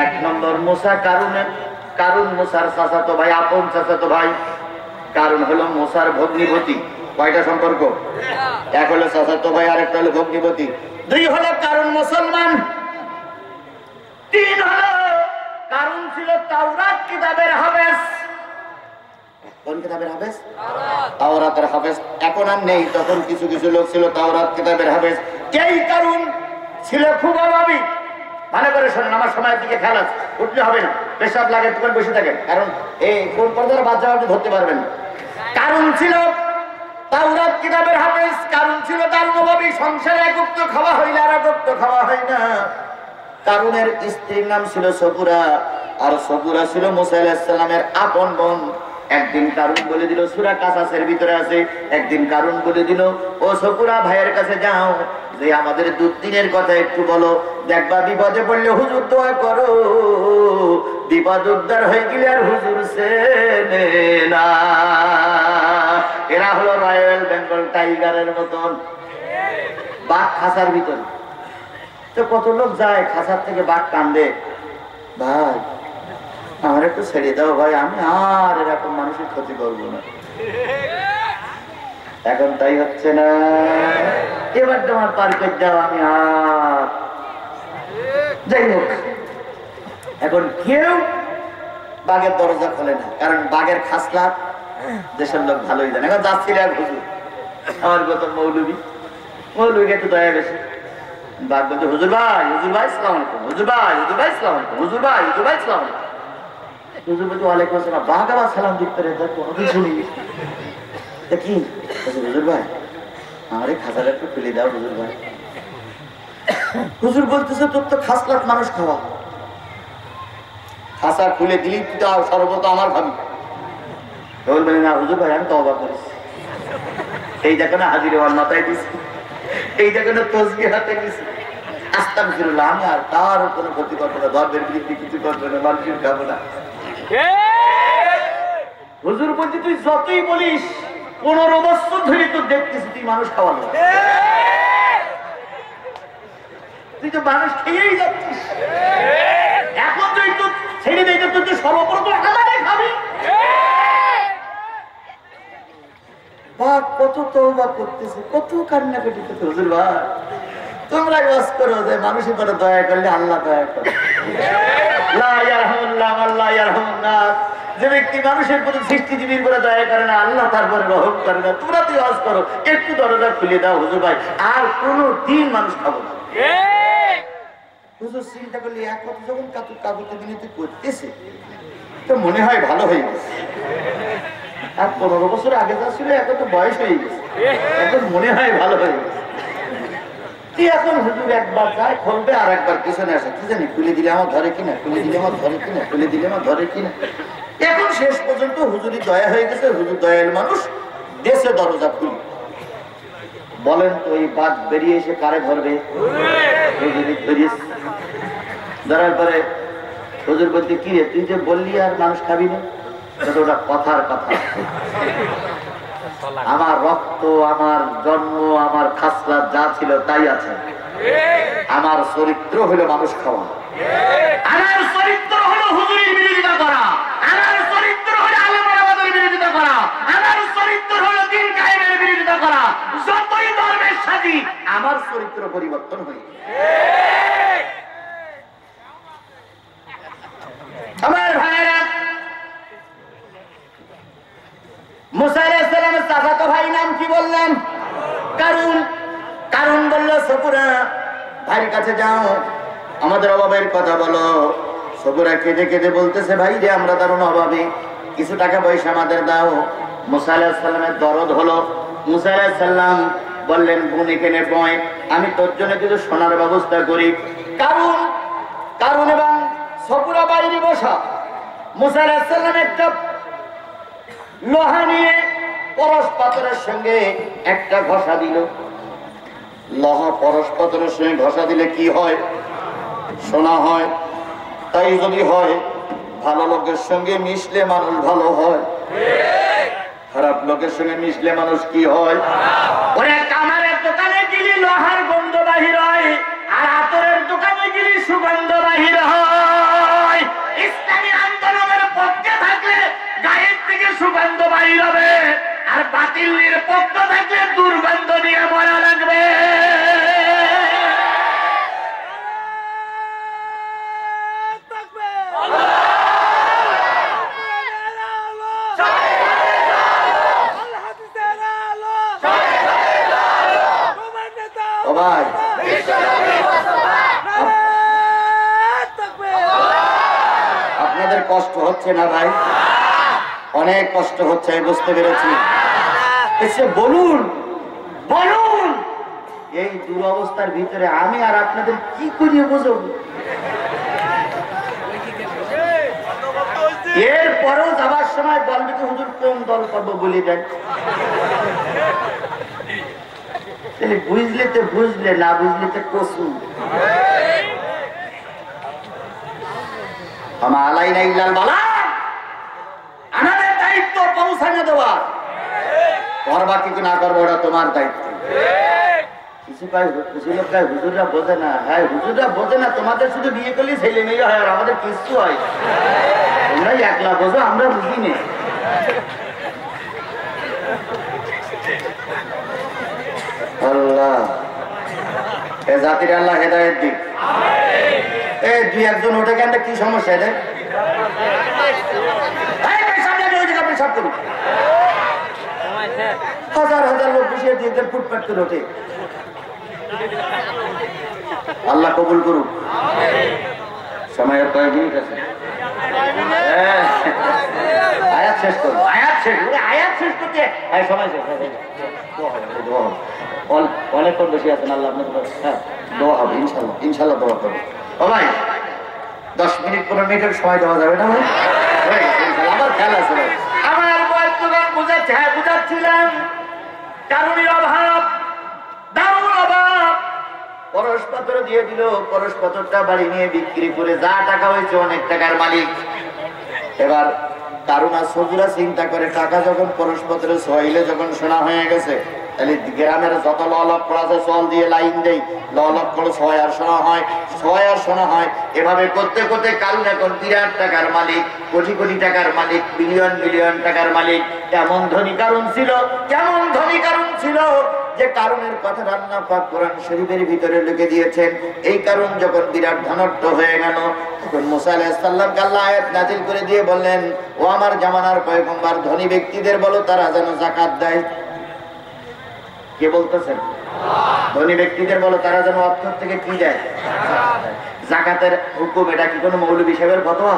এক নম্বর মুসা কারুনের, কারুন মুসার চাচাতো ভাই, আপন চাচাতো ভাই। কারুন হলো মুসার ভগ্নিপতি। কয়টা সম্পর্ক? এক হলো চাচাতো ভাই, আর একটা হলো ভগ্নিপতি। দুই হলো কারুন মুসলমান। তিন হলো কারুন ছিল তাওরাত কিতাবের হাফেজ। কোন কিতাবের হাফেজ? তাওরাতের হাফেজ। এখন আর নেই, তখন কিছু কিছু লোক ছিল তাওরাত কিতাবের হাফেজ। এই কারুন ছিল খুব অভাবী। ভালো করে শোনেন, আমার সময়ের দিকে খেয়াল আছে, উঠলে হবে না, পেশাব লাগে, দোকান বসে থাকেন, কারণ এই কোন পর্যায়ে বাদ যাওয়া আপনি ধরতে পারবেন না। কারণ ছিল তাওরাত কিতাবের হাফেজ, কারণ ছিল তার অভাবী, সংসারে একত্র খাওয়া হইলে আর একত্র খাওয়া হয় না। কারুনের স্ত্রীর নাম ছিল সকুরা, আর সকুরা ছিল মুসা আলাইহিস সালামের আপন বোন। একদিন কারুন বলে দিল, সূরা কাসাসের ভিতরে আছে, একদিন কারুন বলে দিল, ও সকুরা ভাইয়ের কাছে যাও, যে আমাদের দুদিনের কথা একটু বলো, দেখবা বিপদে পড়লে হুজুর দোয়া করো, বিপদ উদ্ধার হয়ে গেলে আর হুজুর চেনে না। এরা হলো রয়্যাল বেঙ্গল টাইগারের মতন, বাঘ খাঁচার ভিতরে। তো কত লোক যায় খাঁচার থেকে, বাঘ কান্দে, ভাই আমার একটু ছেড়ে দাও ভাই, আমি আর এরকম মানুষের ক্ষতি করবো না। এখন তাই হচ্ছে না, এবার তোমার পার করে দাও, আমি আর। যাই হোক, এখন কেউ বাঘের দরজা খোলে না, কারণ বাঘের খাসলা দেশের লোক ভালোই জানে। এখন যাচ্ছিল এক হুজুর, আমার গত মৌলবীকে একটু দয়া বেশি। বাঘ বলছে, হুজুর ভাই, হুজুর ভাই সালাম আলাইকুম, হুজুর ভাই, হুজুর ভাই সালাম আলাইকুম, হুজুর ভাই, হুজুর ভাই সালাম আলাইকুম। হুজুর বলছে, ওয়ালাইকুম আসসালাম। বাঘ আবার সালাম দিতে কোনোদিন শুনিনি, দেখি। হুজুর ভাই আমার এই খাঁচাটা একটু খুলে দাও হুজুর ভাই। হুজুর বলতেছে, তোর তো খাসলাত মানুষ খাওয়া, খাঁচা খুলে দিলি সর্বত আমার ভাবি। বলবেন না হুজুর ভাই, আমি তো অবাক করেছি, এই দেখো না হাজির হওয়ার মাথায় দিছি, এই দেখো না তসবিহ হাতে দিছি, আস্তাগফিরুল্লাহ, আমি আর তার কোনো ক্ষতি করবো না, ধর্মের বিরুদ্ধে কিছু করবো না, মানুষের খাবো না। হুজুর বলছি, তুই যতই বলিস 15 বছর ধরে তো দেখতেছি তুই মানুষ খাওয়ানো, তুই তো মানুষ খেয়েই যাচ্ছিস, এখন তুই তো ছেড়ে দেয়, তুই তো সর্বপ্রথম আমারে খাবি। বাঘ কত তওবা করতেছে, কত কান্নাকাটি করতে। হুজুর ভাই তোমরা ওয়াজ করো যে মানুষের উপরে দয়া করলে আল্লাহ দয়া করে, লা ইয়ারহামুল্লাহ আল্লাহ ইয়ারহামুন নাস। যে ব্যক্তি মানুষের প্রতি, সৃষ্টিজীবীর উপরে দয়া করে না, আল্লাহ তারপরে রহম করে না। তোমরা তুই ওয়াজ করো, একটু দরজা খুলে দাও হুজুর ভাই, আর কোনো দিন মানুষ খাবো না। হুজুর চিন্তা করলে এক কথা যখন কাকুকে বিনতি করতেছে, তো মনে হয় ভালো হয়ে গেছে। আর 15 বছর আগে যা ছিল, এখন তো বয়স হয়ে গেছে, এখন মনে হয় ভালো হয়ে গেছে। এখন হুজুর একবার যায় খুলবে, আর একবার পিছনে আসে, কি জানি খুলে দিলে আমার ধরে কিনা, খুলে দিলে আমার ধরে কিনা, খুলে দিলে আমার ধরে কিনা। এখন শেষ পর্যন্ত হুজুরি দয়া হয়ে গেছে, হুজুর দয়াল মানুষ, দেশে দরজা খুলি। বলেন তো এই বাঘ বেরিয়ে এসে কারে ধরবে? ধরার পরে হুজুর বলতে, কি রে তুই যে বললি আর মানুষ খাবি না, ওটা কথার কথা। আমার রক্ত, আমার জন্ম, আমার খাসলাত যা ছিল তাই আছে। আমার চরিত্র হলো মানুষ খাওয়া, আমার চরিত্র হলো হুজুরের বিরোধিতা করা, আমার চরিত্র হলো আলেম ওলামাদের বিরোধিতা করা, আমার চরিত্র হলো দ্বীন কায়েমের বিরোধিতা করা। যতই ধর্মের সাজি, আমার চরিত্র পরিবর্তন হয়ে কারণ বলল সপুরা ভাইয়ের কাছে যাও, আমাদের অভাবের কথা বলো। সপুরা কেঁদে কেঁদে বলতেছে, ভাই রে আমরা দারুণ অভাবে, কিছু টাকা পয়সা আমাদের দাও। মুসা আলাইহিস সালামের দরদ হলো। মুসা আলাইহিস সালাম বললেন, বোন এখানে বয়, আমি তোর জন্য কিছু সোনার ব্যবস্থা করি। কারণ এবং সপুরা বাইরে বসা। মুসা আলাইহিস সালাম একটা লোহা নিয়ে পরশ পাথরের সঙ্গে একটা ঘষা দিল। লোহা পরশ পাথরের সঙ্গে ঘষা দিলে কি হয়? সোনা হয়। তাই যদি হয়, ভালো লোকের সঙ্গে মিশলে মানুষ ভালো হয়, খারাপ লোকের সঙ্গে মিশলে মানুষ কি হয়? ওরে কামারের দোকানে গেলে লোহার গন্ধ বাহির হয়, আর আতরের দোকানে গেলে সুগন্ধ বাহির হয়। ইসলামী আন্দোলনের পক্ষে থাকলে গায়ের থেকে সুগন্ধ বাহির হবে, আর বাতিলের পক্ষ থাকলে দুর্গন্ধ নিয়ে মরা লাগবে। আপনাদের কষ্ট হচ্ছে না ভাই? অনেক কষ্ট হচ্ছে, আমি বুঝতে পেরেছি। এসে বলুন এই দুরবস্থার ভিতরে আমি আর আপনাদের কি করিয়ে বুঝব? এরপরেও যাবার সময় বলবে কি হুজুর কোন দল করবো বলে দেন। বুঝলে তো বুঝলে, না বুঝলে তো কসু। আমাদের দায়িত্ব পৌঁছানো দেওয়ার, করবা কিছু না করবো ওটা তোমার দায়িত্ব। কিছু লোক হুজুররা বোঝে না। হ্যাঁ, হুজুররা বোঝে না, তোমাদের শুধু বিয়ে করলে ছেলে মেয়ে হয়, আর আমাদের কিছু হয়। তোমরাই একলা বোঝো, আমরা বুঝি না। আল্লাহ এ জাতির আল্লাহ হেদায়েত দিক। এই দুই একজন ওঠে কেন, কি সমস্যা এদের? হাজার হাজার লোক বসিয়ে দিয়ে ফুটপাট করে ওঠে। আল্লাহ কবুল করুক। সময়ের কয়েক মিনিট আছে, আয়াত শেষ করবো। আয়াত শেষ করতে সময় শেষ। অনেকক্ষণ বেশি আছেন, আল্লাহ আপনার দোয়া হবে ইনশাল্লাহ দোয়া করবো। ও ভাই 10 মিনিট 15 মিনিটের সময় দেওয়া যাবে না ভাই? আমার খেয়াল আছে ভাই। আমার বুঝাচ্ছিলাম কারণের অভাব, দারুণ অভাব। পরশ পাথর দিয়ে দিল, পরশ পাথরটা বাড়ি নিয়ে বিক্রি করে যা টাকা হয়েছে অনেক টাকার মালিক। এবার কারুনা সবুরা চিন্তা করে, টাকা যখন পরশ পাথরে সোয়াইলে যখন সোনা হয়ে গেছে, তাহলে গ্রামের যত ললক আছে চল দিয়ে লাইন দেই, ললক করে ছয় আর সোনা হয়। এভাবে করতে করতে কারুন এখন বিরাট টাকার মালিক, কোটি কোটি টাকার মালিক, বিলিয়ন বিলিয়ন টাকার মালিক। কেমন ধনী কারণ ছিল যে কারণের কথা আল্লাহ পাক কোরআন শরীফের ভিতরে লিখে দিয়েছেন। এই কারণ যখন বিরাট ধনট্য হয়ে গেল, তখন মুসা আলাইহিস সালামকে আল্লাহ আয়াত নাযিল করে দিয়ে বললেন, ও আমার জামানার পয়গম্বর, ধনী ব্যক্তিদের বলো তারা যেন যাকাত দেয়। কে বলতেছেন? ধনী ব্যক্তিদের বলো তারা যেন অর্থ থেকে কি দেয়? যাকাতের হুকুম। এটা কি কোনো মৌলবী সাহেবের ফতোয়া?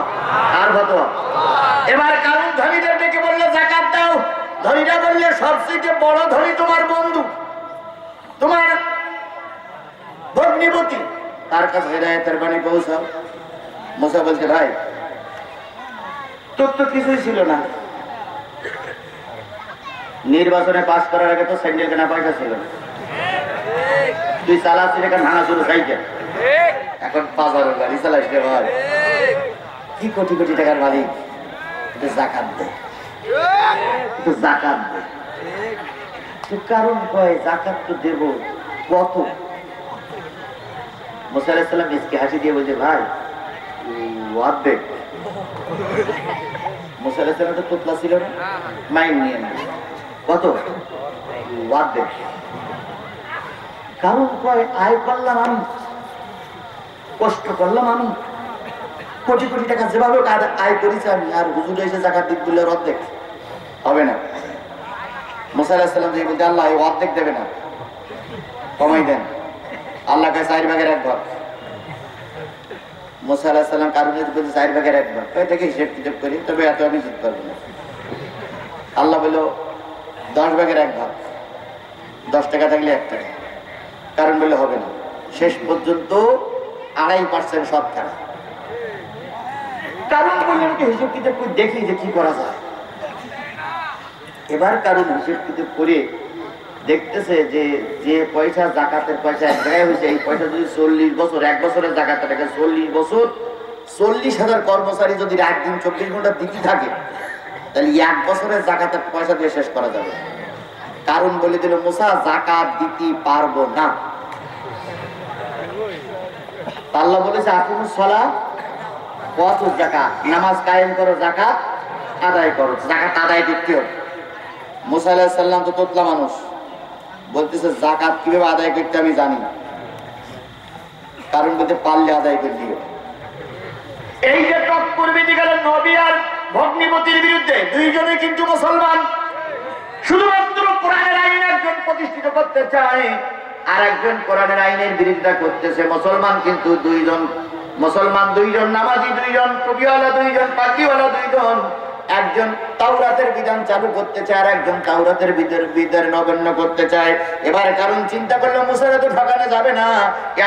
আর ফতোয়া? এবার কারণ ধনীদের ডেকে বললে যাকাত দাও। ধনীরা বললে সবচেয়ে বড় ধনী তোমার বন্ধু, তোমার ভগ্নিপতি, তার কাছে হেদায়েতের বাণী পৌঁছাও। মুসা বলছে, ভাই তোর তো কিছুই ছিল না, নির্বাচনে পাস করার আগে তো স্যান্ডেল কেনা পয়সা ছিল না, তুই চালাচ্ছিস এখন ভাঙা শুরু সাইকেল, এখন 5,000 গাড়ি চালাইস রে ভাই। কি কোটি কোটি টাকার মালিক, জাকাত দে, জাকাত দে। কারণ কয় জাকাত তো দেব কত? মুসা আলাইহিস সালাম মিসকে হাসি দিয়ে বলছে, ভাই অর্ধেক। মুসা আলাইহিস সালাম তো তোতলা ছিল না, মাইন নিয়ে না, কত? অর্ধেক। কারণ কয় আয় করলাম আমি, কষ্ট করলাম আমি, কোটি কোটি টাকা যেভাবে আয় করেছি আমি, আর হুজুর এসে জাকাত দিক দিলে অর্ধেক হবে না। মুসা আলাইহিস সালাম যে বলতে, আল্লাহ অর্ধেক দেবে না, কমাই দেন, আল্লাহ কাছে 4/1 মুসা আলাইহিস সালাম কারণ যদি বলতে 4/1 তাই থেকে হিসেব কিতাব করি, তবে এত আমি জিততে পারবো না। আল্লাহ বলল 10/1 10 টাকা থাকলে 1 টাকা, কারণ বললে হবে না, শেষ পর্যন্ত 2.5% শতকরা। কারণ বললেন হিসেব কিতাব করে দেখি যে কি করা যায়। এবার কারণ হিসেব কিতাব করে দেখতেছে যে যে পয়সা জাকাতের পয়সা এক জায়গায় হয়েছে, এই পয়সা যদি 40 বছর, 1 বছরের জাকাতের টাকা 40 বছর, 40,000 কর্মচারী যদি রাত দিন 24 ঘন্টা দিতে থাকে, তাহলে 1 বছরের জাকাতের পয়সা দিয়ে শেষ করা যাবে। কারণ বলে দিল মুসা জাকাত দিতে পারবো না। আল্লাহ বলেছে আকিমুস সালাত ওয়া আতুজ যাকাত, নামাজ কায়েম করো, জাকাত আদায় করো। জাকাত আদায় দিতে হবে। মুসা আলাইহিস সালাম তো তোতলা মানুষ, বলতেছে জাকাত কিভাবে আদায় করতে আমি জানি না, কারণ বলতে পারলে আদায় করে দিও। এই যে টক্কর বেঁধে গেল নবী আর ভগ্নিপতির বিরুদ্ধে, দুইজনে কিন্তু মুসলমান, শুধুমাত্র কোরআনের আইন একজন প্রতিষ্ঠিত করতে চায় আর একজন কোরআনের আইনের বিরোধিতা করতেছে। মুসলমান কিন্তু দুইজন, মুসলমান দুইজন, নামাজি দুইজন, টুপিওয়ালা দুইজন, পাগড়িওয়ালা দুইজন। একজন তাওরাতের বিধান চালু করতে চায় আর একজন তাওরাতের বিধান নগণ্য করতে চায়। এবার কারণ চিন্তা করলো মুসাকে তো ঠকানো যাবে না,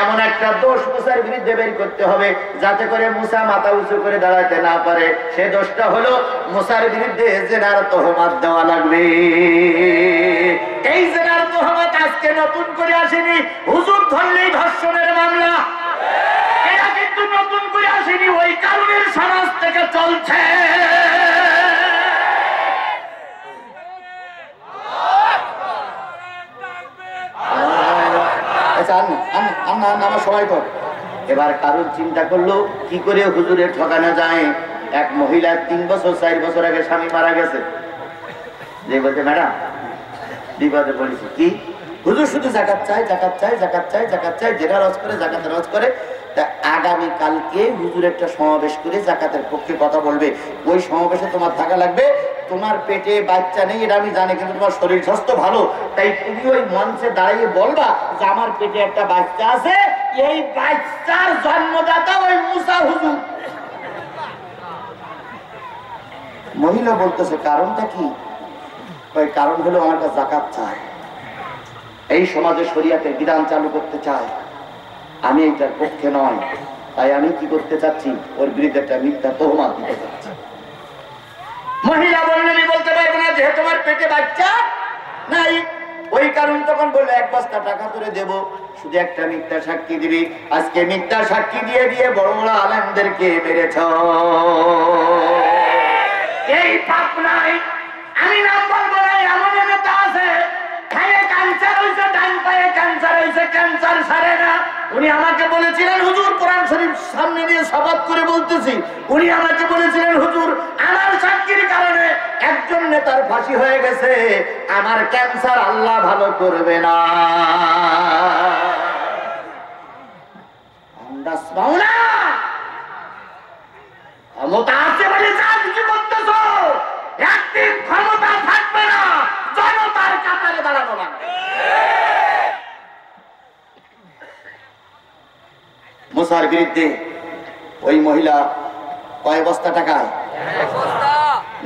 এমন একটা দোষ মুসার বিরুদ্ধে বের করতে হবে যাতে করে মুসা মাথা উঁচু করে দাঁড়াতে না পারে। সে দোষটা হলো মুসার বিরুদ্ধে জিনার তহমত দেওয়া লাগবে। এই জিনার তহমত আজকে নতুন করে আসেনি, হুজুর ধরলেই ধর্ষণের মামলা, এটা কিন্তু নতুন করে আসেনি, ওই কারণের সমাজ থেকে চলছে। আমার সবাই কর। এবার কারণ চিন্তা করলো কি করে হুজুরের ঠকানো যায়। এক মহিলা 3 বছর 4 বছর আগে স্বামী মারা গেছে, যে বলছে ম্যাডাম বিপদে পড়েছি। কি হুজুর শুধু জাকাত চায়, জাকাত চায়, জাকাত চায়, জাকাত চায়, যেটা রজ করে জাকাত রজ করে। তা আগামী কালকে হুজুর একটা সমাবেশ করে জাকাতের পক্ষে কথা বলবে, ওই সমাবেশে তোমার থাকা লাগবে। তোমার পেটে বাচ্চা নেই এটা আমি জানি, কিন্তু তোমার শরীর স্বাস্থ্য ভালো, তাই তুমি ওই মঞ্চে দাঁড়িয়ে বলবা যে আমার পেটে একটা বাচ্চা আছে, এই বাচ্চার জন্মদাতা ওই মুসা হুজুর। মহিলা বলতেছে কারণটা কি? ওই কারণ হলো আমার কাছে জাকাত চায়, এই সমাজে শরিয়াতের বিধান চালু করতে চায়, আমি এইটার পক্ষে নয়, তাই আমি কি করতে চাচ্ছি, ওর বিরুদ্ধে একটা মিথ্যা তহমত দিতে চাচ্ছি। মহিলা বললেন আমি বলতে পারবো না, যেহেতু তোমার পেটে বাচ্চা নাই। ওই কারণ তখন বললো 1 বস্তা টাকা করে দেব, শুধু একটা মিথ্যা সাক্ষী দিবি। আজকে মিথ্যা সাক্ষী দিয়ে দিয়ে বড় বড় আলেমদেরকে মেরেছ। এই পাপ নাই, আমি নাম বলবো না, এমন নেতা আছে খায়ে ক্যান্সার হয়েছে, ডান পায়ে ক্যান্সার হয়েছে, ক্যান্সার সারে না। উনি আমাকে বলেছিলেন হুজুর, কোরআন শরীফ সামনে নিয়ে শপথ করে বলতেছি, উনি আমাকে বলেছিলেন হুজুর আমার সাক্ষীর কারণে একজন নেতার ফাঁসি হয়ে গেছে, আমার ক্যান্সার আল্লাহ ভালো করবে না। ক্ষমতা আছে বলে যা কিছু করতেছ, একদিন ক্ষমতা থাকবে না, জনতার কাতারে দাঁড়ানো লাগবে। মুসার বিরুদ্ধে ওই মহিলা কয় বস্তা টাকায়?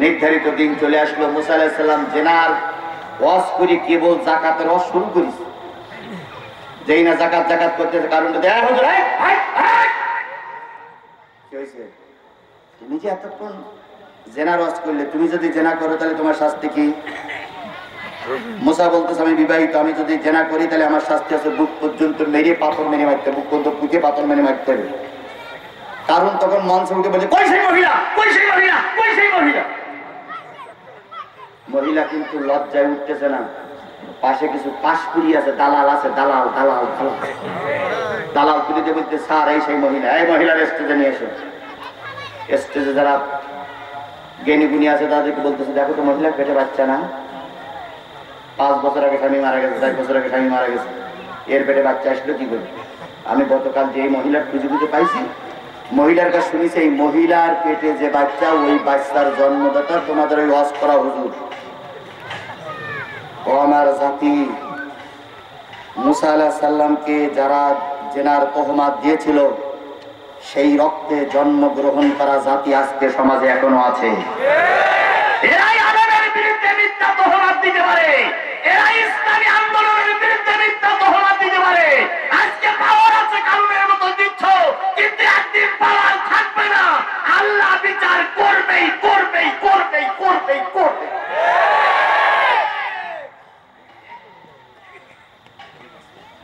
নির্ধারিত দিন চলে আসলো। মুসা আলাইহিস সালাম জেনার ওয়াজ করে কেবল জাকাতের ওয়াজ শুরু করেছে। যেই না জাকাত জাকাত করতেছে, কারণটা দেয়া হুজুর কি হয়েছে? তুমি যে এতক্ষণ জেনার ওয়াজ করলে, তুমি যদি জেনা করো তাহলে তোমার শাস্তি কি? মুসা বলতেছে আমি বিবাহিত, আমি যদি জেনা করি তাহলে আমার শাস্তি আছে বুক পর্যন্ত মেরে পাথর মেরে মারতে, বুক পর্যন্ত পুঁতে পাথর মেরে মারতে হবে। কারণ তখন মঞ্চে উঠে বলছে কই সেই মহিলা, কই সেই মহিলা, কই সেই মহিলা। মহিলা কিন্তু লজ্জায় উঠতেছে না, পাশে কিছু পাশপুরি আছে, দালাল আছে, দালাল দালাল দালাল দালাল পুলিতে বলতে স্যার এই সেই মহিলা, এই মহিলার স্টেজে নিয়ে এসো। স্টেজে যারা জ্ঞানী গুণী আছে তাদেরকে বলতেছে দেখো তো মহিলার পেটে বাচ্চা না, 5 বছর আগে স্বামী মারা গেছে, 4 বছর আগে স্বামী মারা গেছে, এর পেটে বাচ্চা আসলো কি করে? আমি গতকাল যে এই মহিলার খুঁজে খুঁজে পাইছি, মহিলার কাছে শুনেছি এই মহিলার পেটে যে বাচ্চা, ওই বাচ্চার জন্মদাতা তোমাদের ওই ওয়াজ করা হুজুর। ও আমার জাতি, মুসা আলাইহিস সালামকে যারা জেনার তহমাত দিয়েছিল, সেই রক্তে জন্মগ্রহণ করা জাতি আজকে সমাজে এখনো আছে। এরাই আলেমের বিরুদ্ধে মিথ্যা তহমাত দিতে পারে, এরাই ইসলামী আন্দোলনের বিরুদ্ধে মিথ্যা তহমাত দিতে পারে। আজকে পাওয়ার আছে, কারণের মতো দিচ্ছ, কিন্তু একদিন পাওয়ার থাকবে না। আল্লাহ বিচার করবেই করবেই করবেই করবেই করবে।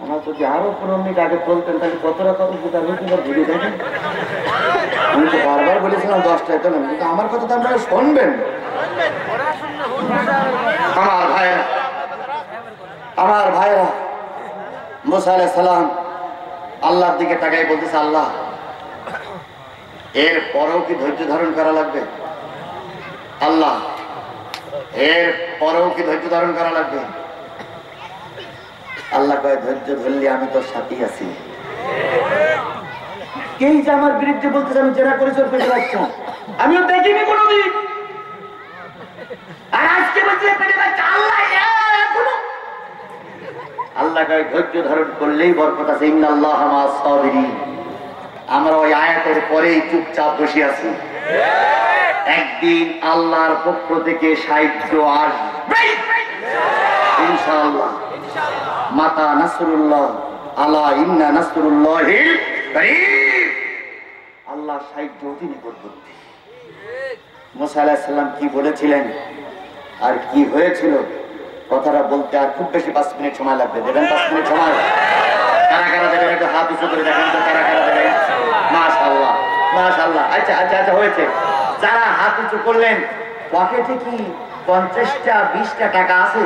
আমার যদি আরো 15 মিনিট আগে বলতেন তাহলে কত রকম ভিডিও দেখেন। আমি তো বারবার বলেছিলাম 10টায় তো না, কিন্তু আমার কথা তো আপনারা শুনবেন। আমার ভাইরা মুসা আলাইহিস সালাম আল্লাহর দিকে তাকাই বলতেছে, আল্লাহ এর পরেও কি ধৈর্য ধারণ করা লাগবে? আল্লাহ এর পরেও কি ধৈর্য ধারণ করা লাগবে? আল্লাহ কয়, ধৈর্য ধরলে আমি তোর সাথেই আছি। কেই যে আমার বিরুদ্ধে বলতেছে আমি জেরা করে চোর পেটে বাচ্চা, আমিও দেখিনি কোনোদিন। আর আজকে বলছে পেটে বাচ্চা। আল্লাহ কয়, ধৈর্য ধারণ করলেই বরকত আছে। ইন্নাল্লাহা মা'আস সাবিরিন। আমরা ওই আয়াতের পরেই চুপচাপ বসে আছি। একদিন আল্লাহর পক্ষ থেকে সাহায্য আসবে ইনশাআল্লাহ। মাতা নাসরুল্লাহ, আলা ইন্না নাসরুল্লাহিল কারীম। আল্লাহ সাহায্য অতি নিকটবর্তী। মুসা আলাইহিস সালাম কি বলেছিলেন আর কি হয়েছিল কথাটা বলতে আর খুব বেশি 5 মিনিট সময় লাগবে। দেবেন 5 মিনিট সময়? কারা কারা দেবেন একটু হাত উঁচু করে দেখেন তো, কারা কারা দেবেন? মাশাআল্লাহ মাশাআল্লাহ। আচ্ছা আচ্ছা আচ্ছা, হয়েছে। যারা হাত উঁচু করলেন পকেটে কি 50টা 20টা টাকা আছে?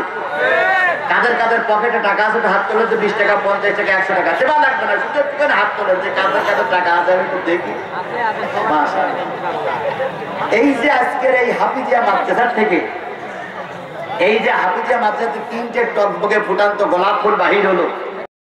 কাদের কাদের পকেটে টাকা আছে তো হাত তোলে তো। 20 টাকা 50 টাকা 100 টাকা সেবা লাগবে না, শুধু একটুখানি হাত তোলে যে কাদের কাদের টাকা আছে আমি তো দেখি। মাশাআল্লাহ। এই যে আজকের এই হাফিজিয়া মাদ্রাসা থেকে, এই যে হাফিজিয়া মাদ্রাসা 3টে টকবগে ফুটান্ত গোলাপ ফুল বাহির হলো,